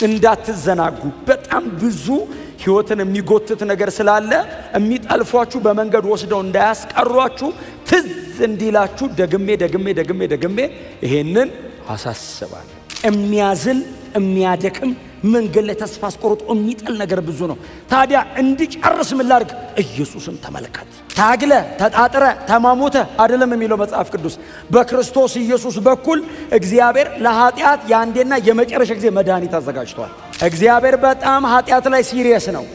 እንዳትዘናጉ። በጣም ብዙ ህይወትን የሚጎትት ነገር ስላለ የሚጠልፏችሁ በመንገድ ወስደው እንዳያስቀሯችሁ ትዝ እንዲላችሁ ደግሜ ይሄንን አሳስባለሁ። የሚያዝል የሚያደክም መንገድ ላይ ተስፋ አስቆርጦ የሚጥል ነገር ብዙ ነው። ታዲያ እንዲጨርስ ምን ላድርግ? ኢየሱስን ተመልከት። ታግለ ተጣጥረ ተማሞተ አይደለም የሚለው መጽሐፍ ቅዱስ። በክርስቶስ ኢየሱስ በኩል እግዚአብሔር ለኃጢአት የአንዴና የመጨረሻ ጊዜ መድኃኒት አዘጋጅቷል። እግዚአብሔር በጣም ኃጢአት ላይ ሲሪየስ ነው፣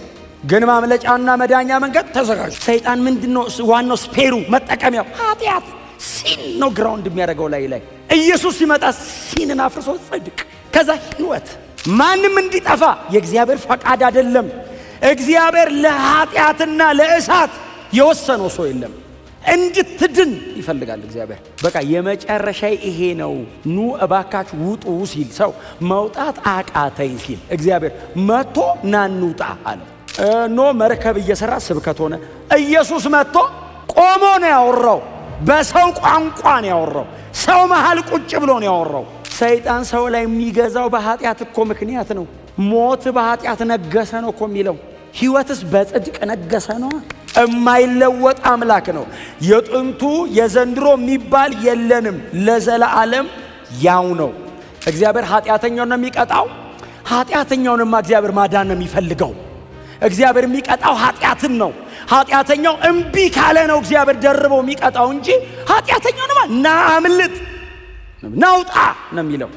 ግን ማምለጫና መዳኛ መንገድ ተዘጋጅ። ሰይጣን ምንድነው ዋናው ስፔሩ መጠቀሚያው? ኃጢአት ሲን ነው ግራውንድ የሚያደርገው ላይ ኢየሱስ ሲመጣ ሲንን አፍርሶ ጽድቅ፣ ከዛ ህይወት። ማንም እንዲጠፋ የእግዚአብሔር ፈቃድ አይደለም። እግዚአብሔር ለኃጢአትና ለእሳት የወሰነው ሰው የለም። እንድትድን ይፈልጋል እግዚአብሔር። በቃ የመጨረሻ ይሄ ነው፣ ኑ እባካችሁ ውጡ ሲል ሰው መውጣት አቃተኝ ሲል እግዚአብሔር መጥቶ ና እንውጣ አለ። ኖ መርከብ እየሰራ ስብከት ሆነ። ኢየሱስ መጥቶ ቆሞ ነው ያወራው። በሰው ቋንቋ ነው ያወራው። ሰው መሃል ቁጭ ብሎ ነው ያወራው። ሰይጣን ሰው ላይ የሚገዛው በኃጢአት እኮ ምክንያት ነው። ሞት በኃጢአት ነገሰ ነው እኮ የሚለው። ህይወትስ በጽድቅ ነገሰ ነው። የማይለወጥ አምላክ ነው። የጥንቱ የዘንድሮ የሚባል የለንም። ለዘላለም ያው ነው። እግዚአብሔር ኃጢአተኛውን ነው የሚቀጣው። ኃጢአተኛውንማ እግዚአብሔር ማዳን ነው የሚፈልገው። እግዚአብሔር የሚቀጣው ኃጢአትን ነው። ኃጢአተኛው እምቢ ካለ ነው እግዚአብሔር ደርበው የሚቀጣው እንጂ ኃጢአተኛውንማ ና አምልጥ ናውጣ ነው የሚለው።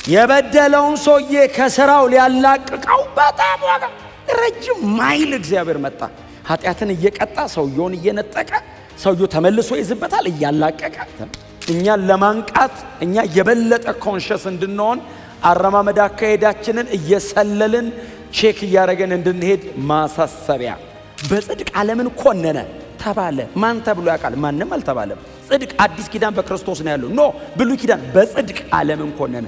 የበደለውን ሰውዬ ከሥራው ሊያላቅቀው በጣም ዋጋ ረጅም ማይል እግዚአብሔር መጣ። ኃጢአትን እየቀጣ ሰውየውን እየነጠቀ ሰውየው ተመልሶ ይዝበታል እያላቀቀ። እኛን ለማንቃት እኛ የበለጠ ኮንሸስ እንድንሆን አረማመድ አካሄዳችንን እየሰለልን ቼክ እያደረገን እንድንሄድ ማሳሰቢያ። በጽድቅ ዓለምን ኮነነ ተባለ። ማን ተብሎ ያውቃል? ማንም አልተባለም። ጽድቅ አዲስ ኪዳን በክርስቶስ ነው ያለው። ኖ ብሉይ ኪዳን በጽድቅ ዓለምን ኮነነ።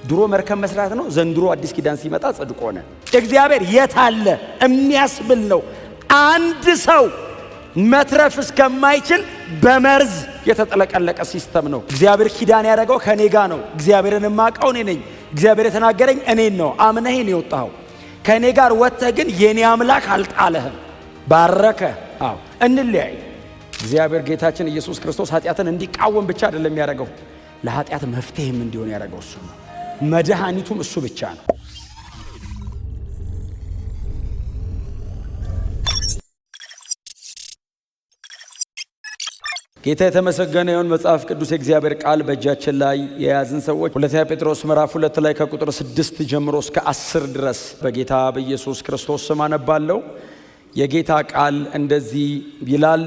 ድሮ መርከብ መስራት ነው። ዘንድሮ አዲስ ኪዳን ሲመጣ ጽድቅ ሆነ። እግዚአብሔር የት አለ የሚያስብል ነው። አንድ ሰው መትረፍ እስከማይችል በመርዝ የተጠለቀለቀ ሲስተም ነው። እግዚአብሔር ኪዳን ያደረገው ከኔ ጋር ነው። እግዚአብሔርን የማውቀው እኔ ነኝ። እግዚአብሔር የተናገረኝ እኔን ነው። አምነህ ነው የወጣኸው። ከኔ ጋር ወጥተህ ግን የኔ አምላክ አልጣለህም፣ ባረከ። አዎ እንለያይ። እግዚአብሔር ጌታችን ኢየሱስ ክርስቶስ ኃጢአትን እንዲቃወም ብቻ አይደለም ያደረገው፣ ለኃጢአት መፍትሄም እንዲሆን ያደረገው እሱ ነው። መድኃኒቱም እሱ ብቻ ነው። ጌታ የተመሰገነ ይሁን። መጽሐፍ ቅዱስ የእግዚአብሔር ቃል በእጃችን ላይ የያዝን ሰዎች ሁለተኛ ጴጥሮስ ምዕራፍ 2 ላይ ከቁጥር 6 ጀምሮ እስከ 10 ድረስ በጌታ በኢየሱስ ክርስቶስ ስም አነባለሁ። የጌታ ቃል እንደዚህ ይላል።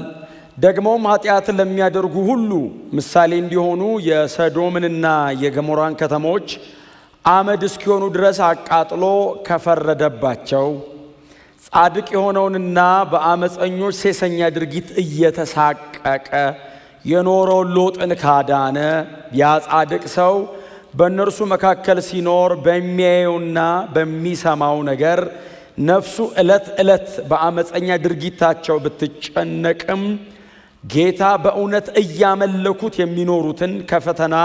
ደግሞም ኃጢአትን ለሚያደርጉ ሁሉ ምሳሌ እንዲሆኑ የሰዶምንና የገሞራን ከተሞች አመድ እስኪሆኑ ድረስ አቃጥሎ ከፈረደባቸው ጻድቅ የሆነውንና በአመፀኞች ሴሰኛ ድርጊት እየተሳቀቀ የኖረውን ሎጥን ካዳነ ያ ጻድቅ ሰው በእነርሱ መካከል ሲኖር በሚያየውና በሚሰማው ነገር ነፍሱ ዕለት ዕለት በአመፀኛ ድርጊታቸው ብትጨነቅም ጌታ በእውነት እያመለኩት የሚኖሩትን ከፈተና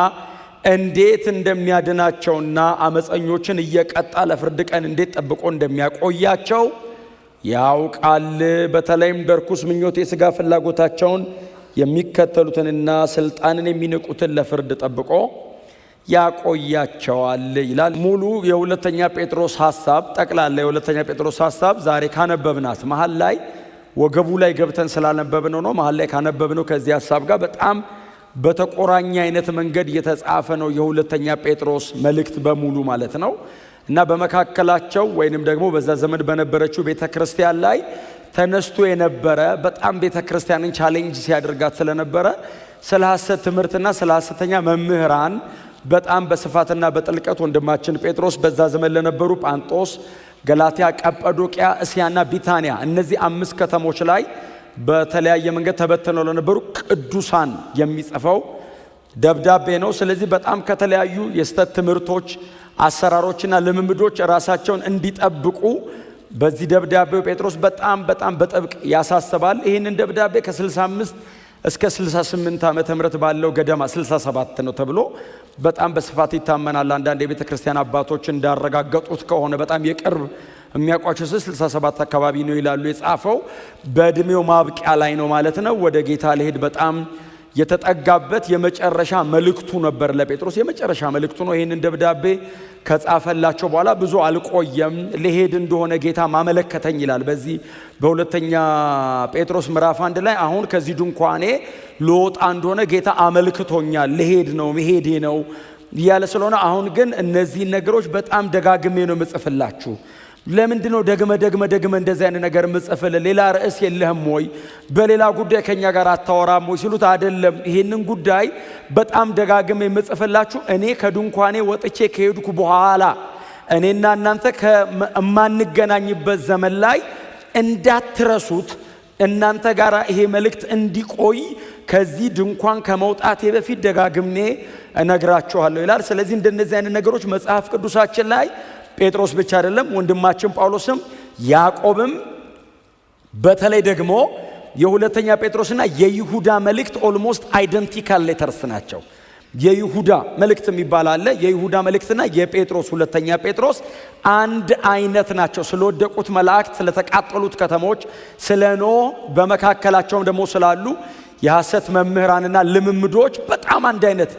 እንዴት እንደሚያድናቸውና አመፀኞችን እየቀጣ ለፍርድ ቀን እንዴት ጠብቆ እንደሚያቆያቸው ያውቃል። በተለይም በርኩስ ምኞት የሥጋ ፍላጎታቸውን የሚከተሉትንና ስልጣንን የሚንቁትን ለፍርድ ጠብቆ ያቆያቸዋል ይላል። ሙሉ የሁለተኛ ጴጥሮስ ሐሳብ ጠቅላላ የሁለተኛ ጴጥሮስ ሐሳብ ዛሬ ካነበብናት መሃል ላይ ወገቡ ላይ ገብተን ስላነበብነው ነው። መሃል ላይ ካነበብነው ከዚህ ሐሳብ ጋር በጣም በተቆራኘ አይነት መንገድ የተጻፈ ነው የሁለተኛ ጴጥሮስ መልእክት በሙሉ ማለት ነው። እና በመካከላቸው ወይንም ደግሞ በዛ ዘመን በነበረችው ቤተክርስቲያን ላይ ተነስቶ የነበረ በጣም ቤተክርስቲያንን ቻሌንጅ ሲያደርጋት ስለነበረ ስለ ሐሰት ትምህርትና ስለ ሐሰተኛ መምህራን በጣም በስፋትና በጥልቀት ወንድማችን ጴጥሮስ በዛ ዘመን ለነበሩ ጳንጦስ፣ ገላትያ፣ ቀጳዶቅያ፣ እስያና ቢታንያ እነዚህ 5 ከተሞች ላይ በተለያየ መንገድ ተበተነው ለነበሩ ቅዱሳን የሚጽፈው ደብዳቤ ነው። ስለዚህ በጣም ከተለያዩ የስተት ትምህርቶች፣ አሰራሮችና ልምምዶች ራሳቸውን እንዲጠብቁ በዚህ ደብዳቤው ጴጥሮስ በጣም በጥብቅ ያሳስባል። ይህንን ደብዳቤ ከ65 እስከ 68 ዓመተ ምህረት ባለው ገደማ 67 ነው ተብሎ በጣም በስፋት ይታመናል። አንዳንድ የቤተ ክርስቲያን አባቶች እንዳረጋገጡት ከሆነ በጣም የቅርብ የሚያውቋቸው 67 አካባቢ ነው ይላሉ። የጻፈው በእድሜው ማብቂያ ላይ ነው ማለት ነው። ወደ ጌታ ለሄድ በጣም የተጠጋበት የመጨረሻ መልእክቱ ነበር። ለጴጥሮስ የመጨረሻ መልእክቱ ነው። ይህንን ደብዳቤ ከጻፈላቸው በኋላ ብዙ አልቆየም። ለሄድ እንደሆነ ጌታ ማመለከተኝ ይላል። በዚህ በሁለተኛ ጴጥሮስ ምዕራፍ 1 ላይ አሁን ከዚህ ድንኳኔ ልወጣ እንደሆነ ጌታ አመልክቶኛል፣ ለሄድ ነው መሄዴ ነው እያለ ስለሆነ አሁን ግን እነዚህ ነገሮች በጣም ደጋግሜ ነው ምጽፍላችሁ። ለምንድነው ደግመ እንደዚህ አይነት ነገር ምጽፍል? ሌላ ርዕስ የለህም ወይ? በሌላ ጉዳይ ከኛ ጋር አታወራም ወይ ሲሉት አይደለም፣ ይሄንን ጉዳይ በጣም ደጋግሜ ምጽፍላችሁ እኔ ከድንኳኔ ወጥቼ ከሄድኩ በኋላ እኔና እናንተ ከማንገናኝበት ዘመን ላይ እንዳትረሱት እናንተ ጋር ይሄ መልእክት እንዲቆይ ከዚህ ድንኳን ከመውጣቴ በፊት ደጋግሜ እነግራችኋለሁ ይላል። ስለዚህ እንደነዚህ አይነት ነገሮች መጽሐፍ ቅዱሳችን ላይ ጴጥሮስ ብቻ አይደለም፣ ወንድማችን ጳውሎስም ያዕቆብም በተለይ ደግሞ የሁለተኛ ጴጥሮስና የይሁዳ መልእክት ኦልሞስት አይደንቲካል ሌተርስ ናቸው። የይሁዳ መልእክት የሚባል አለ። የይሁዳ መልእክትና የጴጥሮስ ሁለተኛ ጴጥሮስ አንድ አይነት ናቸው። ስለወደቁት መላእክት፣ ስለተቃጠሉት ከተሞች፣ ስለ ኖህ በመካከላቸውም ደግሞ ስላሉ የሐሰት መምህራንና ልምምዶች በጣም አንድ አይነት፣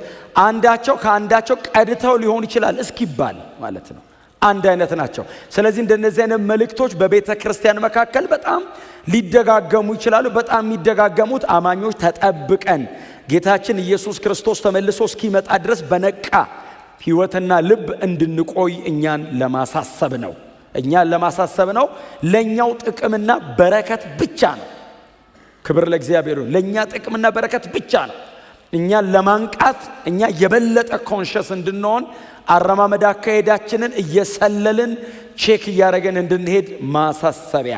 አንዳቸው ከአንዳቸው ቀድተው ሊሆን ይችላል እስኪባል ማለት ነው። አንድ አይነት ናቸው። ስለዚህ እንደነዚህ አይነት መልእክቶች በቤተ ክርስቲያን መካከል በጣም ሊደጋገሙ ይችላሉ። በጣም የሚደጋገሙት አማኞች ተጠብቀን ጌታችን ኢየሱስ ክርስቶስ ተመልሶ እስኪመጣ ድረስ በነቃ ሕይወትና ልብ እንድንቆይ እኛን ለማሳሰብ ነው። ለኛው ጥቅምና በረከት ብቻ ነው። ክብር ለእግዚአብሔር። ለኛ ጥቅምና በረከት ብቻ ነው። እኛን ለማንቃት፣ እኛ የበለጠ ኮንሸስ እንድንሆን፣ አረማመድ አካሄዳችንን እየሰለልን ቼክ እያደረገን እንድንሄድ ማሳሰቢያ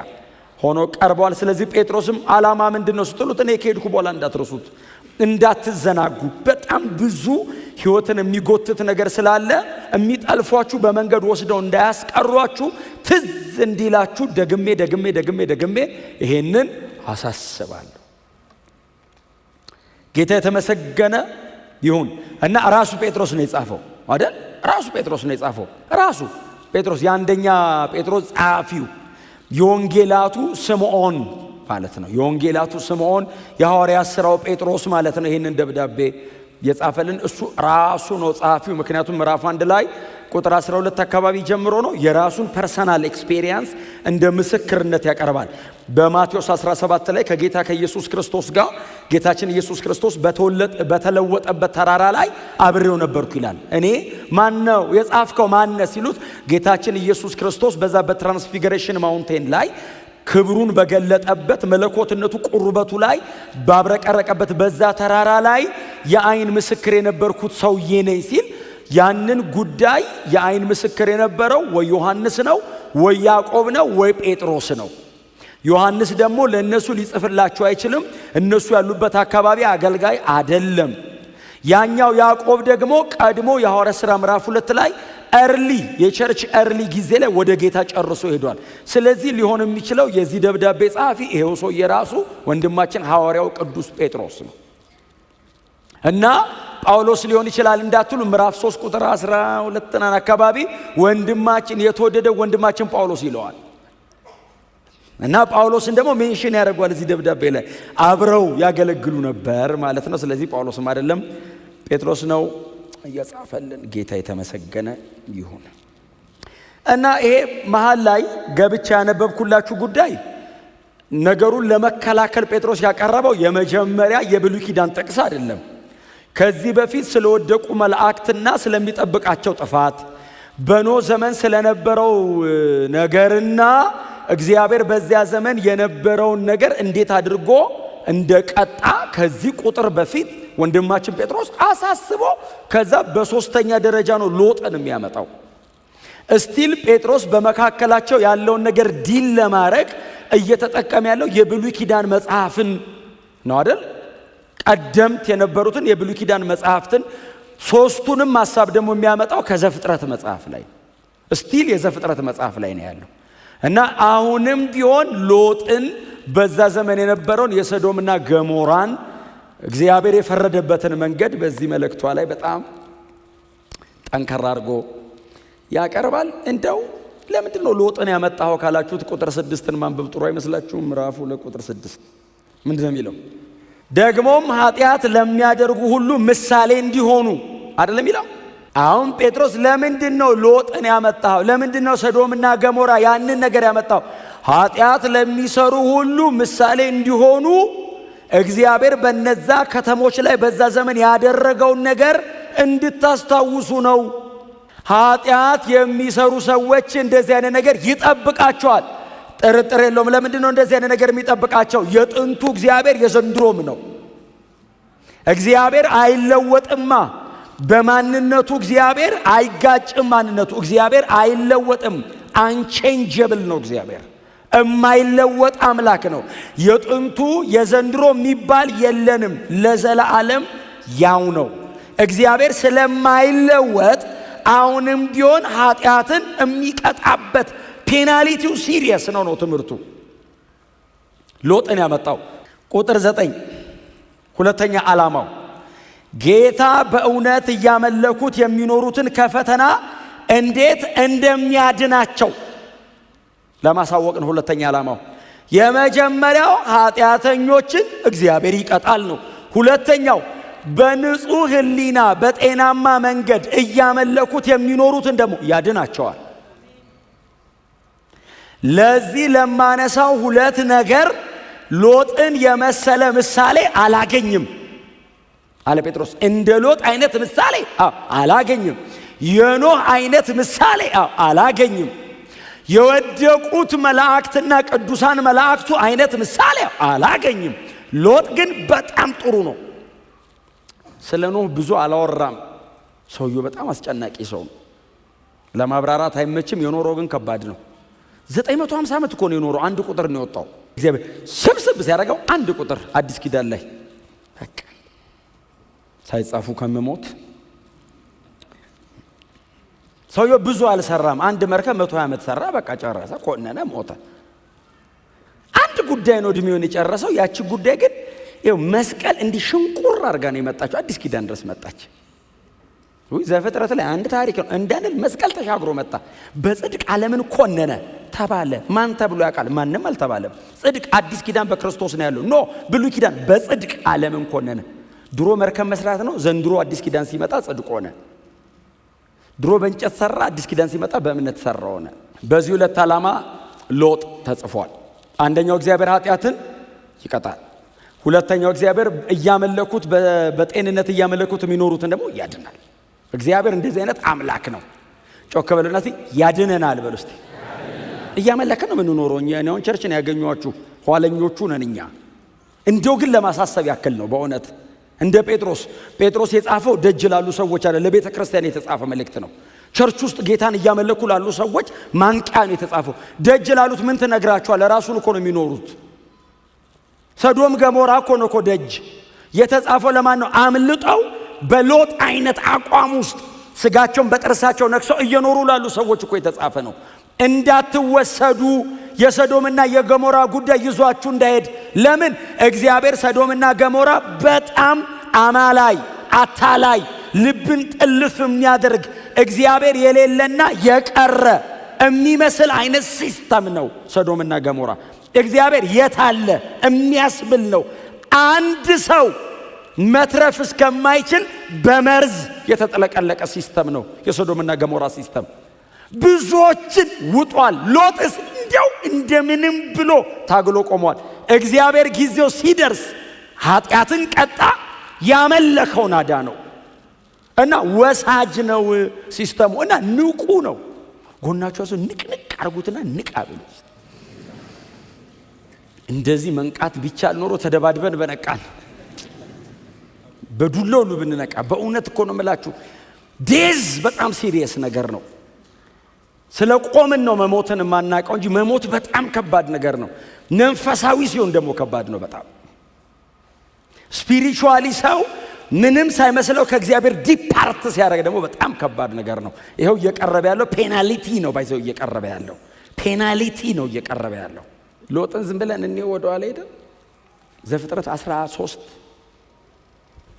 ሆኖ ቀርቧል። ስለዚህ ጴጥሮስም ዓላማ ምንድነው ስትሉት እኔ ከሄድኩ በኋላ እንዳትረሱት፣ እንዳትዘናጉ። በጣም ብዙ ሕይወትን የሚጎትት ነገር ስላለ የሚጠልፏችሁ በመንገድ ወስደው እንዳያስቀሯችሁ ትዝ እንዲላችሁ ደግሜ ይሄንን አሳስባለሁ። ጌታ የተመሰገነ ይሁን እና ራሱ ጴጥሮስ ነው የጻፈው አይደል? ራሱ ጴጥሮስ ነው የጻፈው። ራሱ ጴጥሮስ የአንደኛ ጴጥሮስ ጸሐፊው የወንጌላቱ ስምዖን ማለት ነው። የወንጌላቱ ስምዖን የሐዋርያት ሥራው ጴጥሮስ ማለት ነው። ይህንን ደብዳቤ የጻፈልን እሱ ራሱ ነው ጸሐፊው። ምክንያቱም ምዕራፍ 1 ላይ ቁጥር 12 አካባቢ ጀምሮ ነው የራሱን ፐርሰናል ኤክስፔሪየንስ እንደ ምስክርነት ያቀርባል። በማቴዎስ 17 ላይ ከጌታ ከኢየሱስ ክርስቶስ ጋር ጌታችን ኢየሱስ ክርስቶስ በተለወጠበት ተራራ ላይ አብሬው ነበርኩ ይላል። እኔ ማነው የጻፍከው ማነ ሲሉት ጌታችን ኢየሱስ ክርስቶስ በዛ በትራንስፊግሬሽን ማውንቴን ላይ ክብሩን በገለጠበት መለኮትነቱ ቁርበቱ ላይ ባብረቀረቀበት በዛ ተራራ ላይ የአይን ምስክር የነበርኩት ሰውዬ ነኝ ሲል ያንን ጉዳይ የአይን ምስክር የነበረው ወይ ዮሐንስ ነው ወይ ያዕቆብ ነው ወይ ጴጥሮስ ነው። ዮሐንስ ደግሞ ለነሱ ሊጽፍላቸው አይችልም፣ እነሱ ያሉበት አካባቢ አገልጋይ አይደለም። ያኛው ያዕቆብ ደግሞ ቀድሞ የሐዋርያት ሥራ ምዕራፍ 2 ላይ የቸርች ኤርሊ ጊዜ ላይ ወደ ጌታ ጨርሶ ሄዷል። ስለዚህ ሊሆን የሚችለው የዚህ ደብዳቤ ጸሐፊ ይሄው ሰው የራሱ ወንድማችን ሐዋርያው ቅዱስ ጴጥሮስ ነው እና ጳውሎስ ሊሆን ይችላል እንዳትሉ ምዕራፍ 3 ቁጥር 12 አካባቢ ወንድማችን የተወደደ ወንድማችን ጳውሎስ ይለዋል እና ጳውሎስን ደግሞ ሜንሽን ያደርጓል እዚህ ደብዳቤ ላይ አብረው ያገለግሉ ነበር ማለት ነው። ስለዚህ ጳውሎስም አይደለም ጴጥሮስ ነው እየጻፈልን። ጌታ የተመሰገነ ይሁን እና ይሄ መሃል ላይ ገብቻ ያነበብኩላችሁ ጉዳይ ነገሩን ለመከላከል ጴጥሮስ ያቀረበው የመጀመሪያ የብሉይ ኪዳን ጥቅስ አይደለም። ከዚህ በፊት ስለወደቁ መላእክትና ስለሚጠብቃቸው ጥፋት በኖህ ዘመን ስለነበረው ነገርና እግዚአብሔር በዚያ ዘመን የነበረውን ነገር እንዴት አድርጎ እንደቀጣ ከዚህ ቁጥር በፊት ወንድማችን ጴጥሮስ አሳስቦ ከዛ በሶስተኛ ደረጃ ነው ሎጥን የሚያመጣው። እስቲል ጴጥሮስ በመካከላቸው ያለውን ነገር ዲል ለማድረግ እየተጠቀመ ያለው የብሉይ ኪዳን መጽሐፍን ነው አይደል? ቀደምት የነበሩትን የብሉይ ኪዳን መጽሐፍትን ሶስቱንም ሐሳብ ደግሞ የሚያመጣው ከዘፍጥረት መጽሐፍ ላይ እስቲል የዘፍጥረት መጽሐፍ ላይ ነው ያለው እና አሁንም ቢሆን ሎጥን በዛ ዘመን የነበረውን የሰዶምና ገሞራን እግዚአብሔር የፈረደበትን መንገድ በዚህ መልእክቷ ላይ በጣም ጠንከር አድርጎ ያቀርባል። እንደው ለምንድን ነው ሎጥን ያመጣው ካላችሁት ቁጥር 6ን ማንበብ ጥሩ አይመስላችሁም? ምዕራፉ ለቁጥር 6 ምንድን ነው የሚለው? ደግሞም ኃጢአት ለሚያደርጉ ሁሉ ምሳሌ እንዲሆኑ አይደለም ይላል። አሁን ጴጥሮስ ለምንድን ነው ሎጥን ያመጣው? ለምንድን ነው ሰዶምና ገሞራ ያንን ነገር ያመጣው? ኃጢአት ለሚሰሩ ሁሉ ምሳሌ እንዲሆኑ እግዚአብሔር በነዛ ከተሞች ላይ በዛ ዘመን ያደረገውን ነገር እንድታስታውሱ ነው። ኃጢአት የሚሰሩ ሰዎች እንደዚህ አይነት ነገር ይጠብቃቸዋል። ጥርጥር የለውም። ለምንድን ነው እንደዚህ አይነት ነገር የሚጠብቃቸው? የጥንቱ እግዚአብሔር የዘንድሮም ነው። እግዚአብሔር አይለወጥማ። በማንነቱ እግዚአብሔር አይጋጭም። ማንነቱ እግዚአብሔር አይለወጥም። አንቼንጀብል ነው። እግዚአብሔር የማይለወጥ አምላክ ነው። የጥንቱ የዘንድሮ የሚባል የለንም። ለዘላለም ያው ነው። እግዚአብሔር ስለማይለወጥ አሁንም ቢሆን ኃጢአትን የሚቀጣበት ፔናሊቲው ሲሪየስ ነው ትምህርቱ። ሎጥን ያመጣው ቁጥር 9 ሁለተኛ ዓላማው ጌታ በእውነት እያመለኩት የሚኖሩትን ከፈተና እንዴት እንደሚያድናቸው ለማሳወቅ ነው። ሁለተኛ ዓላማው የመጀመሪያው ኃጢአተኞችን እግዚአብሔር ይቀጣል ነው። ሁለተኛው በንጹህ ሕሊና በጤናማ መንገድ እያመለኩት የሚኖሩትን ደግሞ ያድናቸዋል። ለዚህ ለማነሳው ሁለት ነገር ሎጥን የመሰለ ምሳሌ አላገኝም አለ ጴጥሮስ። እንደ ሎጥ አይነት ምሳሌ አላገኝም። የኖህ አይነት ምሳሌ አላገኝም። የወደቁት መላእክትና ቅዱሳን መላእክቱ አይነት ምሳሌ አላገኝም። ሎጥ ግን በጣም ጥሩ ነው። ስለ ኖህ ብዙ አላወራም። ሰውየው በጣም አስጨናቂ ሰው ነው። ለማብራራት አይመችም። የኖረው ግን ከባድ ነው። 950 ዓመት እኮ ነው የኖረው። አንድ ቁጥር ነው የወጣው። እግዚአብሔር ስብስብ ሲያደርገው አንድ ቁጥር አዲስ ኪዳን ላይ በቃ ሳይጻፉ ከመሞት ሰውየው ብዙ አልሰራም። አንድ መርከብ 120 ዓመት ሰራ። በቃ ጨረሰ፣ ኮነነ፣ ሞተ። አንድ ጉዳይ ነው እድሜውን የጨረሰው። ያቺ ጉዳይ ግን ይኸው መስቀል እንዲህ ሽንቁር አድርጋ ነው የመጣችው። አዲስ ኪዳን ድረስ መጣች። ዘፍጥረት ላይ አንድ ታሪክ ነው እንዳንል መስቀል ተሻግሮ መጣ። በጽድቅ ዓለምን ኮነነ ተባለ። ማን ተብሎ ያውቃል? ማንም አልተባለም። ጽድቅ አዲስ ኪዳን በክርስቶስ ነው ያለው። ኖ ብሉይ ኪዳን በጽድቅ ዓለምን ኮነነ። ድሮ መርከብ መስራት ነው። ዘንድሮ አዲስ ኪዳን ሲመጣ ጽድቅ ሆነ። ድሮ በእንጨት ሰራ፣ አዲስ ኪዳን ሲመጣ በእምነት ሰራ ሆነ። በዚህ ሁለት ዓላማ ሎጥ ተጽፏል። አንደኛው እግዚአብሔር ኃጢአትን ይቀጣል። ሁለተኛው እግዚአብሔር እያመለኩት በጤንነት እያመለኩት የሚኖሩትን ደግሞ ያድናል። እግዚአብሔር እንደዚህ አይነት አምላክ ነው። ጮክ በሉና እስቲ ያድነናል በሉ እስቲ። እያመለከን ነው የምንኖረው። እኛ አሁን ቸርችን ያገኟችሁ ኋለኞቹ ነን እኛ። እንደው ግን ለማሳሰብ ያክል ነው በእውነት እንደ ጴጥሮስ የጻፈው ደጅ ላሉ ሰዎች አለ። ለቤተ ክርስቲያን የተጻፈ መልእክት ነው። ቸርች ውስጥ ጌታን እያመለኩ ላሉ ሰዎች ማንቂያ ነው የተጻፈው። ደጅ ላሉት ምን ትነግራቸዋል? ራሱን እኮ ነው የሚኖሩት። ሰዶም ገሞራ እኮ ነው እኮ ደጅ የተጻፈው። ለማን ነው? አምልጠው በሎጥ አይነት አቋም ውስጥ ስጋቸውን በጥርሳቸው ነክሰው እየኖሩ ላሉ ሰዎች እኮ የተጻፈ ነው። እንዳትወሰዱ የሰዶምና የገሞራ ጉዳይ ይዟችሁ እንዳይሄድ። ለምን? እግዚአብሔር ሰዶምና ገሞራ በጣም አማላይ፣ አታላይ፣ ልብን ጥልፍ የሚያደርግ እግዚአብሔር የሌለና የቀረ የሚመስል አይነት ሲስተም ነው ሰዶምና ገሞራ። እግዚአብሔር የት አለ የሚያስብል ነው። አንድ ሰው መትረፍ እስከማይችል በመርዝ የተጠለቀለቀ ሲስተም ነው የሶዶምና ገሞራ ሲስተም። ብዙዎችን ውጧል። ሎጥስ እንዲያው እንደምንም ብሎ ታግሎ ቆሟል። እግዚአብሔር ጊዜው ሲደርስ ኃጢአትን ቀጣ፣ ያመለከው ናዳ ነው እና ወሳጅ ነው ሲስተሙ እና ንቁ ነው። ጎናቸው ሰው ንቅንቅ አርጉትና ንቃ ብሉ። እንደዚህ መንቃት ቢቻል ኖሮ ተደባድበን በነቃን። በዱላው ነው ብንነቃ። በእውነት እኮ ነው የምላችሁ። ዴዝ በጣም ሲሪየስ ነገር ነው። ስለ ቆምን ነው መሞትን የማናውቀው እንጂ መሞት በጣም ከባድ ነገር ነው። መንፈሳዊ ሲሆን ደግሞ ከባድ ነው በጣም። ስፒሪቹዋሊ ሰው ምንም ሳይመስለው ከእግዚአብሔር ዲፓርት ሲያደርግ ደግሞ በጣም ከባድ ነገር ነው። ይኸው እየቀረበ ያለው ፔናልቲ ነው። ባይዘው እየቀረበ ያለው ፔናልቲ ነው እየቀረበ ያለው። ሎጥን ዝም ብለን እኔ ወደኋላ ሄደን ዘፍጥረት 13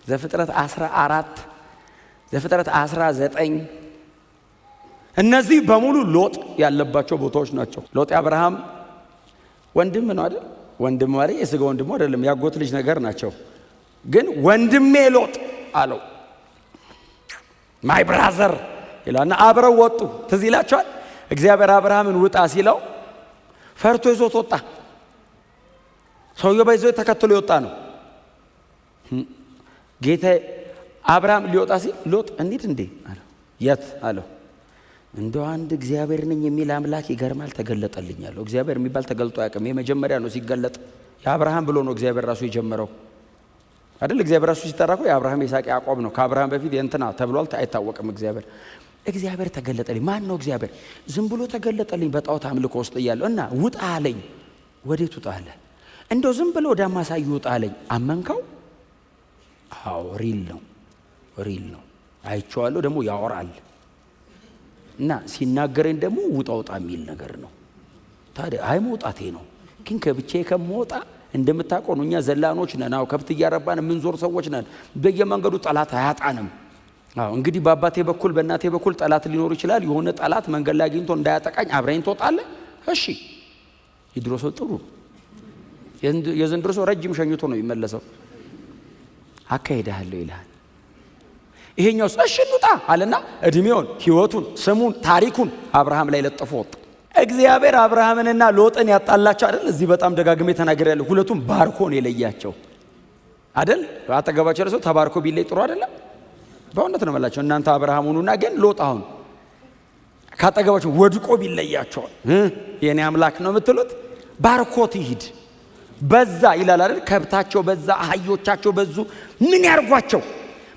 ዘፍጥረት 14 ዘፍጥረት 19 እነዚህ በሙሉ ሎጥ ያለባቸው ቦታዎች ናቸው። ሎጥ የአብርሃም ወንድም ነው አይደል? ወንድም ማለት የሥጋ ወንድሙ አይደለም፣ ያጎት ልጅ ነገር ናቸው። ግን ወንድሜ ሎጥ አለው ማይ ብራዘር ይላልና አብረው ወጡ። ትዝ ይላችኋል። እግዚአብሔር አብርሃምን ውጣ ሲለው ፈርቶ ይዞት ወጣ። ሰውየው ባይዞ ተከትሎ ይወጣ ነው። ጌታ አብርሃም ሊወጣ ሲል ሎጥ እንዴት እንዴ አለው። የት አለው። እንደው አንድ እግዚአብሔር ነኝ የሚል አምላክ ይገርማል ተገለጠልኝ አለው። እግዚአብሔር የሚባል ተገልጦ ያውቅም። የመጀመሪያ ነው ሲገለጥ። የአብርሃም ብሎ ነው እግዚአብሔር ራሱ የጀመረው አይደል? እግዚአብሔር ራሱ ሲጠራው የአብርሃም ይስሐቅ ያዕቆብ ነው። ከአብርሃም በፊት የእንትና ተብሏል አይታወቅም። እግዚአብሔር ተገለጠልኝ። ማን ነው እግዚአብሔር? ዝም ብሎ ተገለጠልኝ በጣዖት አምልኮ ውስጥ እያለሁ እና ውጣ አለኝ። ወዴት ውጣ አለ? እንደው ዝም ብሎ ወደ ማሳይ ውጣ አለኝ። አመንከው? አዎ ሪል ነው አይቼዋለሁ። ደግሞ ያወራል እና ሲናገረኝ ደግሞ ውጣ ውጣ የሚል ነገር ነው። ታዲያ አይ መውጣቴ ነው። ግን ከብቻዬ ከመውጣ እንደምታውቀው ነው እኛ ዘላኖች ነን። አዎ ከብት እያረባን የምንዞር ሰዎች ነን። በየመንገዱ ጠላት አያጣንም። አዎ እንግዲህ በአባቴ በኩል በእናቴ በኩል ጠላት ሊኖር ይችላል። የሆነ ጠላት መንገድ ላይ አግኝቶ እንዳያጠቃኝ አብረኝ ትወጣለህ? እሺ። የድሮ ሰው ጥሩ፣ የዘንድሮ ሰው ረጅም ሸኝቶ ነው የሚመለሰው። አካሄዳለሁ ይላል። ይሄኛው እሺ እንውጣ አለና እድሜውን፣ ህይወቱን፣ ስሙን፣ ታሪኩን አብርሃም ላይ ለጥፎ ወጣ። እግዚአብሔር አብርሃምንና ሎጥን ያጣላቸው አይደል? እዚህ በጣም ደጋግሜ ተናግሬያለሁ። ሁለቱም ባርኮ ነው የለያቸው አይደል? አጠገባቸው ለሰው ተባርኮ ቢለይ ጥሩ አይደለም? በእውነት ነው የምላቸው። እናንተ አብርሃም ሁኑና ግን ሎጥ አሁን ካጠገባቸው ወድቆ ቢለያቸው የኔ አምላክ ነው የምትሉት? ባርኮት ይሂድ በዛ ይላል አይደል? ከብታቸው በዛ፣ አህዮቻቸው በዙ። ምን ያርጓቸው?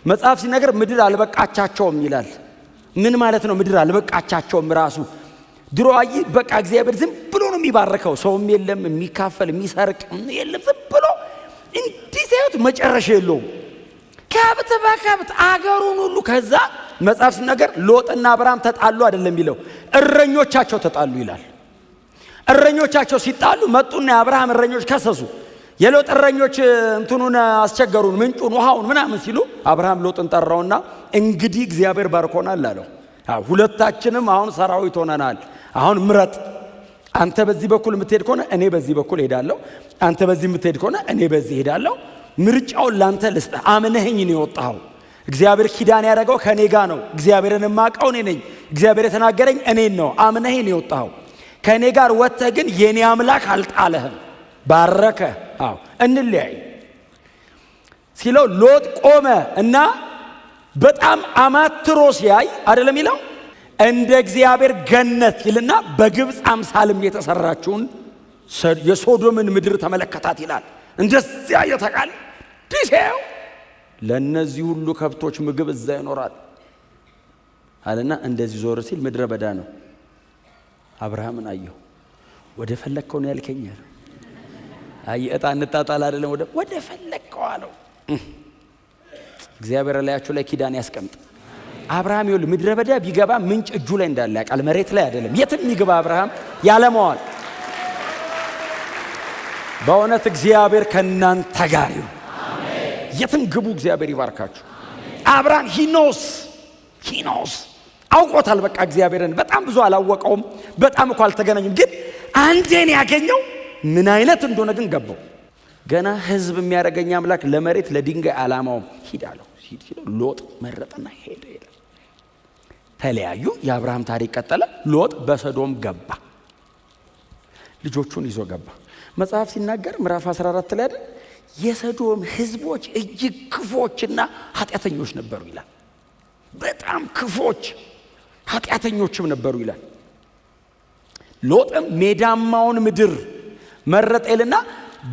መጽሐፍ ሲነገር ምድር አልበቃቻቸውም ይላል። ምን ማለት ነው ምድር አልበቃቻቸውም? ራሱ ድሮ አይ በቃ እግዚአብሔር ዝም ብሎ ነው የሚባርከው። ሰውም የለም የሚካፈል የሚሰርቅ የለም። ዝም ብሎ እንዲህ ሲያዩት መጨረሻ የለውም። ከብት በከብት አገሩን ሁሉ። ከዛ መጽሐፍ ሲነገር ሎጥና አብርሃም ተጣሉ አይደለም የሚለው፣ እረኞቻቸው ተጣሉ ይላል። እረኞቻቸው ሲጣሉ መጡና የአብርሃም እረኞች ከሰሱ። የሎጥ እረኞች እንትኑን አስቸገሩን፣ ምንጩን፣ ውሃውን ምናምን ሲሉ አብርሃም ሎጥን ጠራውና እንግዲህ እግዚአብሔር ባርኮናል አለው። ሁለታችንም አሁን ሰራዊት ሆነናል። አሁን ምረጥ። አንተ በዚህ በኩል የምትሄድ ከሆነ እኔ በዚህ በኩል ሄዳለሁ፣ አንተ በዚህ የምትሄድ ከሆነ እኔ በዚህ ሄዳለሁ። ምርጫውን ላንተ ልስጥህ። አምነኸኝ ነው የወጣኸው። እግዚአብሔር ኪዳን ያደረገው ከኔ ጋር ነው። እግዚአብሔርን የማውቀው እኔ ነኝ። እግዚአብሔር የተናገረኝ እኔን ነው። አምነኸኝ ነው የወጣኸው። ከኔ ጋር ወጥተህ ግን የኔ አምላክ አልጣለህም፣ ባረከ። አዎ እንለያይ ሲለው ሎጥ ቆመ እና በጣም አማትሮ ሲያይ አይደለም ይለው እንደ እግዚአብሔር ገነት ይልና በግብፅ አምሳልም የተሰራችውን የሶዶምን ምድር ተመለከታት ይላል። እንደዚያ የተቃል ዲሴው ለነዚህ ሁሉ ከብቶች ምግብ እዛ ይኖራል አለና እንደዚህ ዞር ሲል ምድረ በዳ ነው። አብርሃምን አየው። ወደ ፈለከው ነው ያልከኝ አለ። አይ እጣ እንጣጣል አይደለም፣ ወደ ፈለከው አለው። እግዚአብሔር ላያችሁ ላይ ኪዳን ያስቀምጥ። አብርሃም ይኸውልህ ምድረ በዳ ቢገባ ምንጭ እጁ ላይ እንዳለ ያውቃል። መሬት ላይ አይደለም። የትም ይግባ አብርሃም ያለመዋል። በእውነት እግዚአብሔር ከእናንተ ጋር ይሁን። የትም ግቡ። እግዚአብሔር ይባርካችሁ። አብርሃም ሂኖስ አውቆታል። በቃ እግዚአብሔርን በጣም ብዙ አላወቀውም። በጣም እኮ አልተገናኙም። ግን አንዴን ያገኘው ምን አይነት እንደሆነ ግን ገባው። ገና ህዝብ የሚያደርገኝ አምላክ ለመሬት ለድንጋይ አላማውም። ሂድ አለው። ሎጥ መረጠና ሄደ። ተለያዩ። የአብርሃም ታሪክ ቀጠለ። ሎጥ በሰዶም ገባ። ልጆቹን ይዞ ገባ። መጽሐፍ ሲናገር ምዕራፍ 14 ላይ አይደል የሰዶም ህዝቦች እጅግ ክፎችና ኃጢአተኞች ነበሩ ይላል። በጣም ክፎች ኃጢአተኞችም ነበሩ ይላል። ሎጥም ሜዳማውን ምድር መረጠ ይልና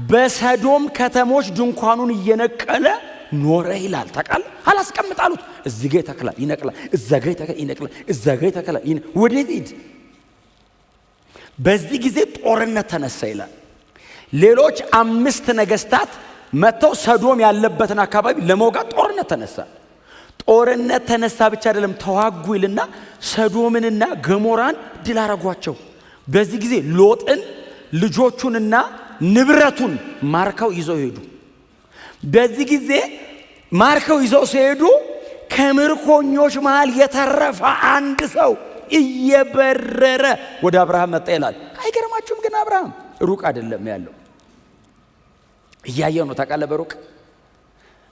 በሰዶም ከተሞች ድንኳኑን እየነቀለ ኖረ ይላል። ታውቃለህ? አላስቀምጣሉት። እዚህ ጋር ይተክላል ይነቅላል፣ እዛ ጋር ይተክላል ይነቅላል፣ እዛ ጋር ይተክላል። ወዴት ሂድ? በዚህ ጊዜ ጦርነት ተነሳ ይላል። ሌሎች 5 ነገስታት መጥተው ሰዶም ያለበትን አካባቢ ለመውጋት ጦርነት ተነሳ። ጦርነት ተነሳ ብቻ አይደለም ተዋጉ ይልና ሰዶምንና ገሞራን ድል አረጓቸው። በዚህ ጊዜ ሎጥን ልጆቹንና ንብረቱን ማርከው ይዘው ሄዱ። በዚህ ጊዜ ማርከው ይዘው ሲሄዱ ከምርኮኞች መሃል የተረፈ አንድ ሰው እየበረረ ወደ አብርሃም መጣ ይላል። አይገርማችሁም? ግን አብርሃም ሩቅ አይደለም ያለው፣ እያየ ነው። ታውቃለህ፣ በሩቅ